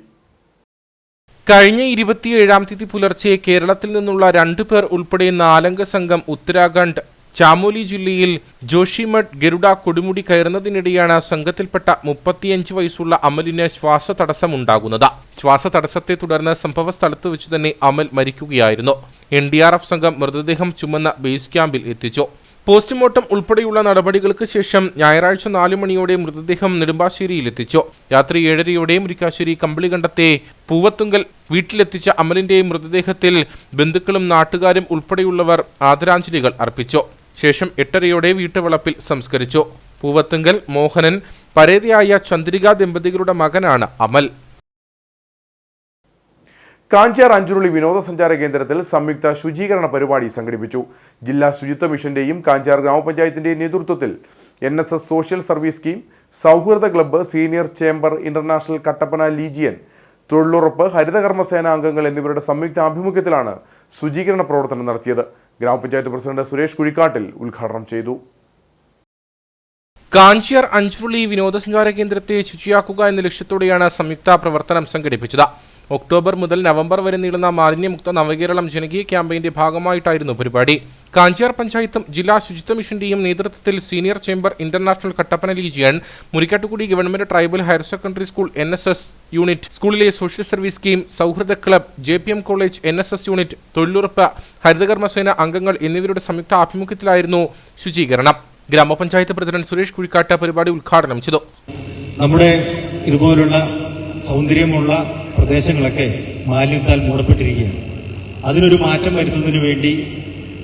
കഴിഞ്ഞ 27-ാം തീയതി പുലർച്ചെ കേരളത്തിൽ നിന്നുള്ള 2 പേർ ഉൾപ്പെടെ 4-അംഗ സംഘം ഉത്തരാഖണ്ഡ് ചാമോലി ജില്ലയിൽ ജോഷിമഠ് ഗരുഡ കൊടുമുടി കയറുന്നതിനിടെയാണ് സംഘത്തിൽപ്പെട്ട 35 വയസ്സുള്ള അമലിന് ശ്വാസതടസ്സമുണ്ടാകുന്നത്. ശ്വാസതടസ്സത്തെ തുടർന്ന് സംഭവ സ്ഥലത്ത് വെച്ച് തന്നെ അമൽ മരിക്കുകയായിരുന്നു. NDRF സംഘം മൃതദേഹം ചുമന്ന ബേസ് ക്യാമ്പിൽ എത്തിച്ചു. പോസ്റ്റ്മോർട്ടം ഉൾപ്പെടെയുള്ള നടപടികൾക്ക് ശേഷം ഞായറാഴ്ച 4 മണിയോടെ മൃതദേഹം നെടുമ്പാശ്ശേരിയിലെത്തിച്ചു. രാത്രി 7:30 മുരിക്കാശ്ശേരി കമ്പിളികണ്ടത്തെ പൂവത്തുങ്കൽ വീട്ടിലെത്തിച്ച അമലിന്റെ മൃതദേഹത്തിൽ ബന്ധുക്കളും നാട്ടുകാരും ഉൾപ്പെടെയുള്ളവർ ആദരാഞ്ജലികൾ അർപ്പിച്ചു. ശേഷം 8:30 വീട്ടുവളപ്പിൽ സംസ്കരിച്ചു. പൂവത്തുങ്കൽ മോഹനൻ പരേതയായ ചന്ദ്രിക ദമ്പതികളുടെ മകനാണ് അമൽ. കാഞ്ചാർ അഞ്ചുരുളി വിനോദസഞ്ചാര കേന്ദ്രത്തിൽ സംയുക്ത ശുചീകരണ പരിപാടി സംഘടിപ്പിച്ചു. ജില്ലാ ശുചിത്വ മിഷന്റെയും കാഞ്ചാർ ഗ്രാമപഞ്ചായത്തിന്റെയും നേതൃത്വത്തിൽ NSS സോഷ്യൽ സർവീസ് സ്കീം, സൗഹൃദ club, senior chamber, international Kattappana legion, തൊഴിലുറപ്പ്, ഹരിതകർമ്മസേന അംഗങ്ങൾ എന്നിവരുടെ സംയുക്ത ആഭിമുഖ്യത്തിലാണ് ശുചീകരണ പ്രവർത്തനം നടത്തിയത്. ഗ്രാമപഞ്ചായത്ത് പ്രസിഡന്റ് സുരേഷ് കുഴിക്കാട്ടിൽ ഉദ്ഘാടനം ചെയ്തു. കാഞ്ചിയാർ അഞ്ചുരുളി വിനോദസഞ്ചാര കേന്ദ്രത്തെ ശുചിയാക്കുക എന്ന ലക്ഷ്യത്തോടെയാണ് സംയുക്ത പ്രവർത്തനം സംഘടിപ്പിച്ചത്. ഒക്ടോബർ മുതൽ നവംബർ വരെ നീളുന്ന മാലിന്യമുക്ത നവകേരളം ജനകീയ ക്യാമ്പയിന്റെ ഭാഗമായിട്ടായിരുന്നു പരിപാടി. കാഞ്ചിയാർ പഞ്ചായത്തും ജില്ലാ ശുചിത്വ മിഷന്റെയും നേതൃത്വത്തിൽ senior chamber, international Kattappana legion, Murikkattukudy government tribal higher secondary school NSS unit, സ്കൂളിലെ സോഷ്യൽ സർവീസ് സ്കീം, സൗഹൃദ club, JPM college NSS unit, തൊഴിലുറപ്പ്, ഹരിതകർമ്മസേന അംഗങ്ങൾ എന്നിവരുടെ സംയുക്ത ആഭിമുഖ്യത്തിലായിരുന്നു ശുചീകരണം. ഗ്രാമപഞ്ചായത്ത് പ്രസിഡന്റ് സുരേഷ് കുഴിക്കാട്ട് പരിപാടി ഉദ്ഘാടനം ചെയ്തു. നമ്മുടെ ഇതുപോലുള്ള സൗന്ദര്യമുള്ള പ്രദേശങ്ങളൊക്കെ മാലിന്യത്താൽ മൂടപ്പെട്ടിരിക്കുകയാണ്. അതിനൊരു മാറ്റം വരുത്തുന്നതിന് വേണ്ടി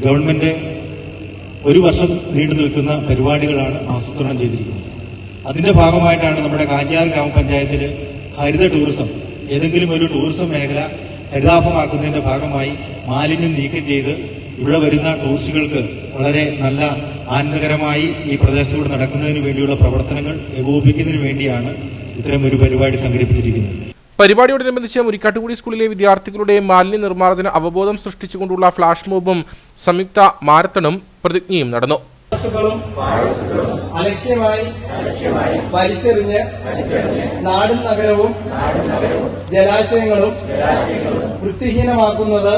ഗവൺമെന്റ് 1 വർഷം നീണ്ടു നിൽക്കുന്ന പരിപാടികളാണ് ആസൂത്രണം ചെയ്തിരിക്കുന്നത്. അതിന്റെ ഭാഗമായിട്ടാണ് നമ്മുടെ കാഞ്ചാർ ഗ്രാമപഞ്ചായത്തിൽ ഹരിത ടൂറിസം, ഏതെങ്കിലും ഒരു ടൂറിസം മേഖല ഹരിതാഭമാക്കുന്നതിന്റെ ഭാഗമായി മാലിന്യം നീക്കം ചെയ്ത് ഇവിടെ വരുന്ന ടൂറിസ്റ്റുകൾക്ക് വളരെ നല്ല ആനന്ദകരമായി ഈ പ്രദേശത്തൂടെ നടക്കുന്നതിന് വേണ്ടിയുള്ള പ്രവർത്തനങ്ങൾ ഏകോപിപ്പിക്കുന്നതിന് വേണ്ടിയാണ് ഇത്തരം ഒരു പരിപാടി സംഘടിപ്പിച്ചിരിക്കുന്നത്. പരിപാടിയോടനുബന്ധിച്ച് മുരിക്കാട്ടുകുടി സ്കൂളിലെ വിദ്യാർത്ഥികളുടെ മാലിന്യ നിർമ്മാർജ്ജന അവബോധം സൃഷ്ടിച്ചുകൊണ്ടുള്ള ഫ്ലാഷ് മോബും സംയുക്ത മാരത്തണും പ്രതിജ്ഞയും നടന്നു. അലക്ഷ്യമായി വലിച്ചെറിഞ്ഞ് നാടും നഗരവും ജലാശയങ്ങളും വൃത്തിഹീനമാക്കുന്നത്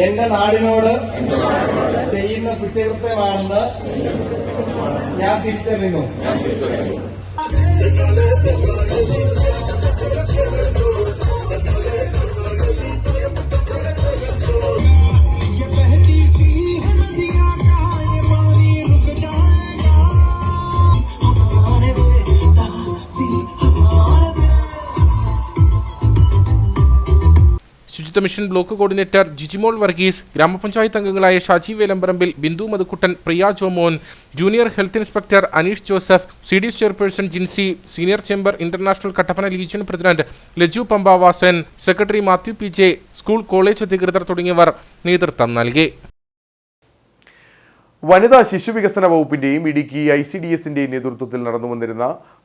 എന്റെ നാടിനോട് ചെയ്യുന്ന കുറ്റകൃത്യമാണെന്ന് ഞാൻ തിരിച്ചറിയുന്നു. ശുചിത്വ mission block coordinator Jijimol Varghese, ഗ്രാമപഞ്ചായത്ത് അംഗങ്ങളായ Shaji Velamparambil, Bindu Madhukuttan, Priya Jomon, junior health inspector Aneesh Joseph, CDS chairperson Jincy, senior chamber international Kattappana legion president Laju Pampavasan, secretary Mathew P J, school college അധികൃതർ തുടങ്ങിയവർ നേതൃത്വം നൽകി. വനിതാ ശിശുവികസന വകുപ്പിന്റെയും ഇടുക്കി ICDSന്റെയും നേതൃത്വത്തിൽ നടന്നുവന്നിരുന്ന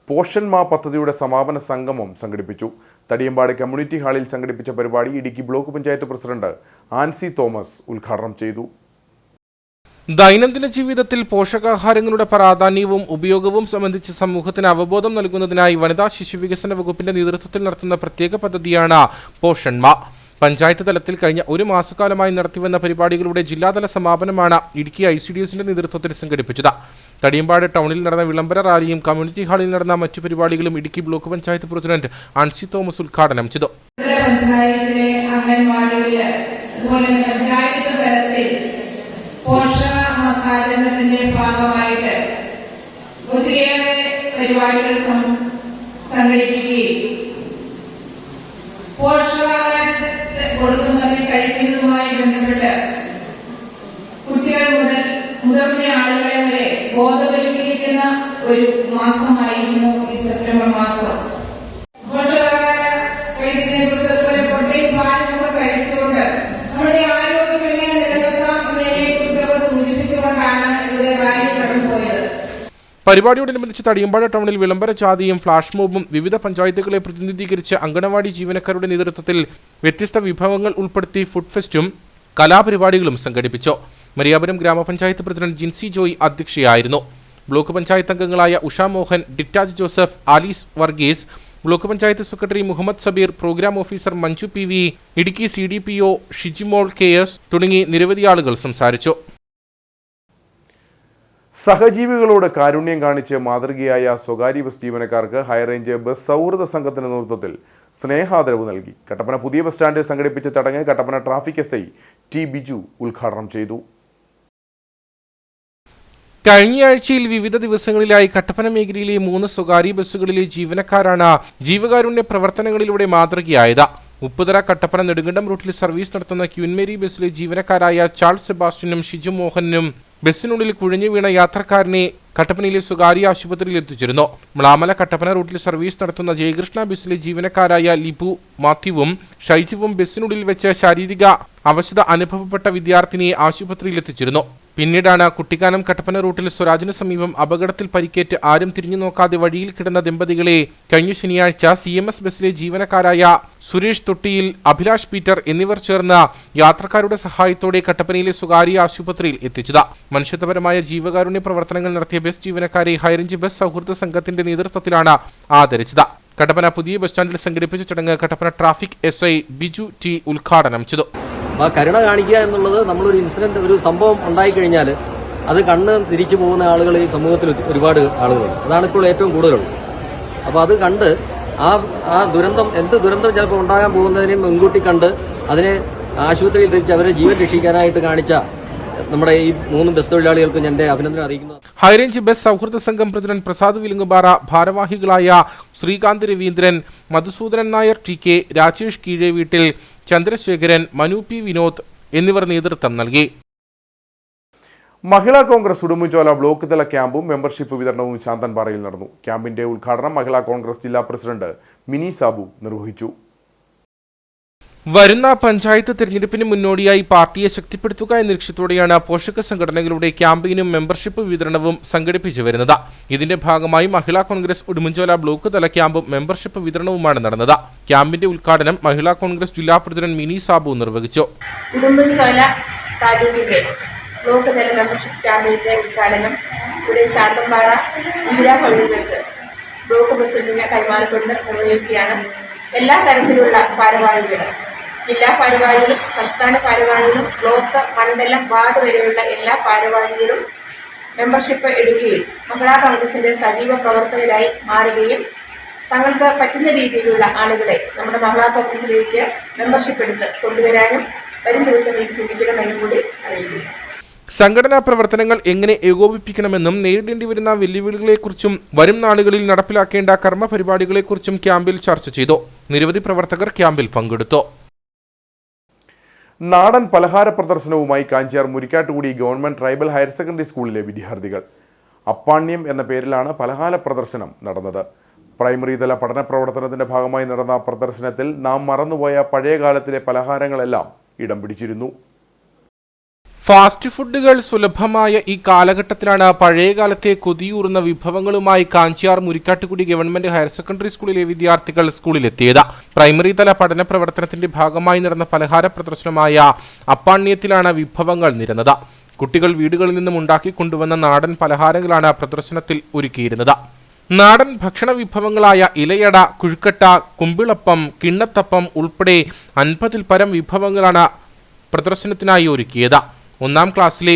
പോഷൻ മാ പദ്ധതിയുടെ സമാപന സംഗമം സംഘടിപ്പിച്ചു. തടിയമ്പാട് കമ്മ്യൂണിറ്റി ഹാളിൽ സംഘടിപ്പിച്ച പരിപാടി Idukki block panchayat president Ancy Thomas ഉദ്ഘാടനം ചെയ്തു. ദൈനംദിന ജീവിതത്തിൽ പോഷകാഹാരങ്ങളുടെ പ്രാധാന്യവും ഉപയോഗവും സംബന്ധിച്ച് സമൂഹത്തിന് അവബോധം നൽകുന്നതിനായി വനിതാ ശിശുവികസന വകുപ്പിന്റെ നേതൃത്വത്തിൽ നടത്തുന്ന പ്രത്യേക പദ്ധതിയാണ് പോഷൻ മാ. പഞ്ചായത്ത് തലത്തിൽ കഴിഞ്ഞ ഒരു മാസക്കാലമായി നടത്തിവന്ന പരിപാടികളുടെ ജില്ലാതല സമാപനമാണ് ഇടുക്കി ICDSന്റെ നേതൃത്വത്തിൽ സംഘടിപ്പിച്ചത്. തടിയമ്പാട് ടൗണിൽ നടന്ന വിളംബര റാലിയും കമ്മ്യൂണിറ്റി ഹാളിൽ നടന്ന മറ്റു പരിപാടികളും Idukki block panchayat president Ancy Thomas ഉദ്ഘാടനം ചെയ്തു. പഞ്ചായത്തിലെ അംഗൻവാടികളില് അതുപോലെ പഞ്ചായത്ത് തലത്തിൽ പോഷകാഹാരത്തിന്റെ ഭാഗമായിട്ട് ഒത്തിരിയേറെ പരിപാടികൾ സംഘടിപ്പിക്കുകയും പോഷകാഹാരം കൊടുക്കുന്നതിന് കഴിക്കുന്നതുമായി ബന്ധപ്പെട്ട് കുട്ടികൾ മുതൽ മുതിർന്ന ആളുകളെ വരെ ബോധവൽക്കരിക്കുന്ന ഒരു മാസമായിരുന്നു ഈ സെപ്റ്റംബർ മാസം. പോഷകാഹാരം കഴിക്കുന്നതിനെ കുറിച്ച് അതുപോലെ പൊട്ടയും പാലൊക്കെ കഴിച്ചുകൊണ്ട് നമ്മുടെ ആരോഗ്യം എങ്ങനെ നിലനിർത്താം എന്നതിനെ കുറിച്ചൊക്കെ സൂചിപ്പിച്ചുകൊണ്ടാണ് ഇവിടെ റാലി കടന്നുപോയത്. പരിപാടിയോടനുബന്ധിച്ച് തടിയമ്പാട് ടൗണിൽ വിളംബര ജാഥയും ഫ്ലാഷ് മോബും വിവിധ പഞ്ചായത്തുകളെ പ്രതിനിധീകരിച്ച് അങ്കണവാടി ജീവനക്കാരുടെ നേതൃത്വത്തിൽ വ്യത്യസ്ത വിഭവങ്ങൾ ഉൾപ്പെടുത്തി ഫുഡ് ഫെസ്റ്റും കലാപരിപാടികളും സംഘടിപ്പിച്ചു. മരിയാപുരം ഗ്രാമപഞ്ചായത്ത് പ്രസിഡന്റ് ജിൻസി ജോയ് അധ്യക്ഷയായിരുന്നു. ബ്ലോക്ക് പഞ്ചായത്ത് അംഗങ്ങളായ Usha Mohan, Dittaj Joseph, Alice Varghese, block panchayat secretary Muhammad Sabeer, programme officer Manju PV, Idukki CDPO Shijimol KS തുടങ്ങി നിരവധി ആളുകൾ സംസാരിച്ചു. സഹജീവികളോട് കാരുണ്യം കാണിച്ച് മാതൃകയായ സ്വകാര്യ ബസ് ജീവനക്കാർക്ക് ഹൈറേഞ്ച് ബസ് സൗഹൃദ സംഘത്തിന്റെ നേതൃത്വത്തിൽ സ്നേഹാദരവ് നൽകി. കട്ടപ്പന പുതിയ ബസ് സ്റ്റാൻഡിൽ സംഘടിപ്പിച്ച ചടങ്ങ് Kattappana traffic SI T Biju ഉദ്ഘാടനം ചെയ്തു. കഴിഞ്ഞയാഴ്ചയിൽ വിവിധ ദിവസങ്ങളിലായി കട്ടപ്പന മേഖലയിലെ 3 സ്വകാര്യ ബസ്സുകളിലെ ജീവനക്കാരാണ് ജീവകാരുണ്യ പ്രവർത്തനങ്ങളിലൂടെ മാതൃകയായത്. ഉപ്പുതറ കട്ടപ്പന നെടുങ്കണ്ടം റൂട്ടിൽ സർവീസ് നടത്തുന്ന ക്യൂൻ മേരി ബസ്സിലെ ജീവനക്കാരായ ചാൾസ് സെബാസ്റ്റ്യനും ഷിജു മോഹനും ബസ്സിനുള്ളിൽ കുഴഞ്ഞു വീണ യാത്രക്കാരനെ കട്ടപ്പനയിലെ സ്വകാര്യ ആശുപത്രിയിൽ എത്തിച്ചിരുന്നു. മ്ലാമല കട്ടപ്പന റൂട്ടിൽ സർവീസ് നടത്തുന്ന ജയകൃഷ്ണ ബസ്സിലെ ജീവനക്കാരായ ലിബു മാത്യുവും ഷൈജുവും ബസ്സിനുള്ളിൽ വെച്ച് ശാരീരിക അവശത അനുഭവപ്പെട്ട വിദ്യാർത്ഥിനിയെ ആശുപത്രിയിൽ എത്തിച്ചിരുന്നു. പിന്നീടാണ് കുട്ടിക്കാനം കട്ടപ്പന റൂട്ടിൽ സ്വരാജിന് സമീപം അപകടത്തിൽ പരിക്കേറ്റ് ആരും തിരിഞ്ഞു നോക്കാതെ വഴിയിൽ കിടന്ന ദമ്പതികളെ കഴിഞ്ഞ ശനിയാഴ്ച CMS ബസ്സിലെ ജീവനക്കാരായ സുരേഷ് തൊട്ടിയിൽ, അഭിലാഷ് പീറ്റർ എന്നിവർ ചേർന്ന് യാത്രക്കാരുടെ സഹായത്തോടെ കട്ടപ്പനയിലെ സ്വകാര്യ ആശുപത്രിയിൽ എത്തിച്ചത്. മനുഷ്യത്വപരമായ ജീവകാരുണ്യ പ്രവർത്തനങ്ങൾ നടത്തിയ ബസ് ജീവനക്കാരെ ഹൈറേഞ്ച് ബസ് സൗഹൃദ സംഘത്തിന്റെ നേതൃത്വത്തിലാണ് ആദരിച്ചത്. കട്ടപ്പന പുതിയ ബസ് സ്റ്റാൻഡിൽ സംഘടിപ്പിച്ച ചടങ്ങ് Kattappana traffic SI Biju T ഉദ്ഘാടനം ചെയ്തു. ആ കരുണ കാണിക്കുക എന്നുള്ളത് നമ്മളൊരു ഇൻസിഡന്റ്, ഒരു സംഭവം ഉണ്ടായിക്കഴിഞ്ഞാൽ അത് കണ്ണ് തിരിച്ചു പോകുന്ന ആളുകൾ ഈ സമൂഹത്തിൽ ഒരുപാട് ആളുകളുണ്ട്. അതാണ് ഇപ്പോൾ ഏറ്റവും കൂടുതലുള്ളത്. അപ്പോൾ അത് കണ്ട് ആ ദുരന്തം, എന്ത് ദുരന്തം ചിലപ്പോൾ ഉണ്ടാകാൻ പോകുന്നതിനെയും മുൻകൂട്ടി കണ്ട് അതിനെ ആശുപത്രിയിൽ എത്തിച്ച് അവരെ ജീവൻ രക്ഷിക്കാനായിട്ട് കാണിച്ച നമ്മുടെ ഈ 3 ബസ് തൊഴിലാളികൾക്കും എൻ്റെ അഭിനന്ദനം അറിയിക്കുന്നു. ഹൈറേഞ്ച് ബസ് സൗഹൃദ സംഘം പ്രസിഡന്റ് പ്രസാദ് വിലുങ്ങുപാറ, ഭാരവാഹികളായ ശ്രീകാന്ത് രവീന്ദ്രൻ, മധുസൂദനൻ നായർ TK, രാജേഷ് കീഴേവീട്ടിൽ, ചന്ദ്രശേഖരൻ, മനു P വിനോദ് എന്നിവർ നേതൃത്വം നൽകി. മഹിളാ കോൺഗ്രസ് ഉടുമ്പൻചോല ബ്ലോക്ക് തല ക്യാമ്പും മെമ്പർഷിപ്പ് വിതരണവും ശാന്തൻപാറയിൽ നടന്നു. ക്യാമ്പിന്റെ ഉദ്ഘാടനം മഹിളാ കോൺഗ്രസ് ജില്ലാ പ്രസിഡന്റ് മിനി സാബു നിർവഹിച്ചു. വരുന്ന പഞ്ചായത്ത് തെരഞ്ഞെടുപ്പിന് മുന്നോടിയായി പാർട്ടിയെ ശക്തിപ്പെടുത്തുക എന്ന ലക്ഷ്യത്തോടെയാണ് പോഷക സംഘടനകളുടെ ക്യാമ്പയിനും മെമ്പർഷിപ്പ് വിതരണവും സംഘടിപ്പിച്ചു വരുന്നത്. ഇതിന്റെ ഭാഗമായി മഹിളാ കോൺഗ്രസ് ഉടുമ്പൻചോല ബ്ലോക്ക് തല ക്യാമ്പും മെമ്പർഷിപ്പ് വിതരണവുമാണ് നടന്നത്. ക്യാമ്പിന്റെ ഉദ്ഘാടനം മഹിളാ കോൺഗ്രസ് ജില്ലാ പ്രസിഡന്റ് മിനി സാബു നിർവഹിച്ചു. ഉടുമ്പൻചോല താലൂക്കിന്റെ ബ്ലോക്ക് തല മെമ്പർഷിപ്പ് ക്യാമ്പിന്റെ ഉദ്ഘാടനം ഇവിടെ ശാന്തമ്പാറ ഇന്ദിരാ ഭവനിൽ വെച്ച് ബ്ലോക്ക് പ്രസിഡന്റിനെ കൈമാറിക്കൊണ്ട് നിർവഹിക്കുകയാണ്. എല്ലാ തരത്തിലുള്ള ഭാരവാഹികളും, ജില്ലാ ഭാരവാഹികളും സംസ്ഥാന ഭാരവാഹികളും ബ്ലോക്ക് മണ്ഡലം വാർഡ് വരെയുള്ള എല്ലാ ഭാരവാഹികളും മെമ്പർഷിപ്പ് എടുക്കുകയും മഹിളാ കോൺഗ്രസിന്റെ സജീവ പ്രവർത്തകരായി മാറുകയും തങ്ങൾക്ക് പറ്റുന്ന രീതിയിലുള്ള ആളുകളെ നമ്മുടെ മഹിളാ കോൺഗ്രസിലേക്ക് മെമ്പർഷിപ്പ് എടുത്ത് കൊണ്ടുവരാനും വരും ദിവസങ്ങളിൽ ശ്രമിക്കണമെന്നും കൂടി അറിയിക്കുന്നു. സംഘടനാ പ്രവർത്തനങ്ങൾ എങ്ങനെ ഏകോപിപ്പിക്കണമെന്നും നേരിടേണ്ടി വരുന്ന വെല്ലുവിളികളെക്കുറിച്ചും വരും നാളുകളിൽ നടപ്പിലാക്കേണ്ട കർമ്മ പരിപാടികളെക്കുറിച്ചും ക്യാമ്പിൽ ചർച്ച ചെയ്തു. നിരവധി പ്രവർത്തകർ ക്യാമ്പിൽ പങ്കെടുത്തു. നാടൻ പലഹാര പ്രദർശനവുമായി Kanchiyar Murikkattukudy government tribal higher secondary സ്കൂളിലെ വിദ്യാർത്ഥികൾ. അപ്പാണ്യം എന്ന പേരിലാണ് പലഹാര പ്രദർശനം നടന്നത്. പ്രൈമറി തല പഠന പ്രവർത്തനത്തിന്റെ ഭാഗമായി നടന്ന പ്രദർശനത്തിൽ നാം മറന്നുപോയ പഴയകാലത്തിലെ പലഹാരങ്ങളെല്ലാം ഇടം പിടിച്ചിരുന്നു. ഫാസ്റ്റ് ഫുഡുകൾ സുലഭമായ ഈ കാലഘട്ടത്തിലാണ് പഴയകാലത്തെ കൊതിയൂറുന്ന വിഭവങ്ങളുമായി Kanchiyar Murikkattukudy government higher secondary സ്കൂളിലെ വിദ്യാർത്ഥികൾ സ്കൂളിലെത്തിയത്. പ്രൈമറി തല പഠന പ്രവർത്തനത്തിന്റെ ഭാഗമായി നടന്ന പലഹാര പ്രദർശനമായ അപ്പാണ്യത്തിലാണ് വിഭവങ്ങൾ നിരന്നത്. കുട്ടികൾ വീടുകളിൽ നിന്നും ഉണ്ടാക്കിക്കൊണ്ടുവന്ന നാടൻ പലഹാരങ്ങളാണ് പ്രദർശനത്തിൽ ഒരുക്കിയിരുന്നത്. നാടൻ ഭക്ഷണ വിഭവങ്ങളായ ഇലയട, കുഴുക്കട്ട, കുമ്പിളപ്പം, കിണ്ണത്തപ്പം ഉൾപ്പെടെ 50-ൽ പരം വിഭവങ്ങളാണ് പ്രദർശനത്തിനായി ഒരുക്കിയത്. 1-ാം ക്ലാസ്സിലെ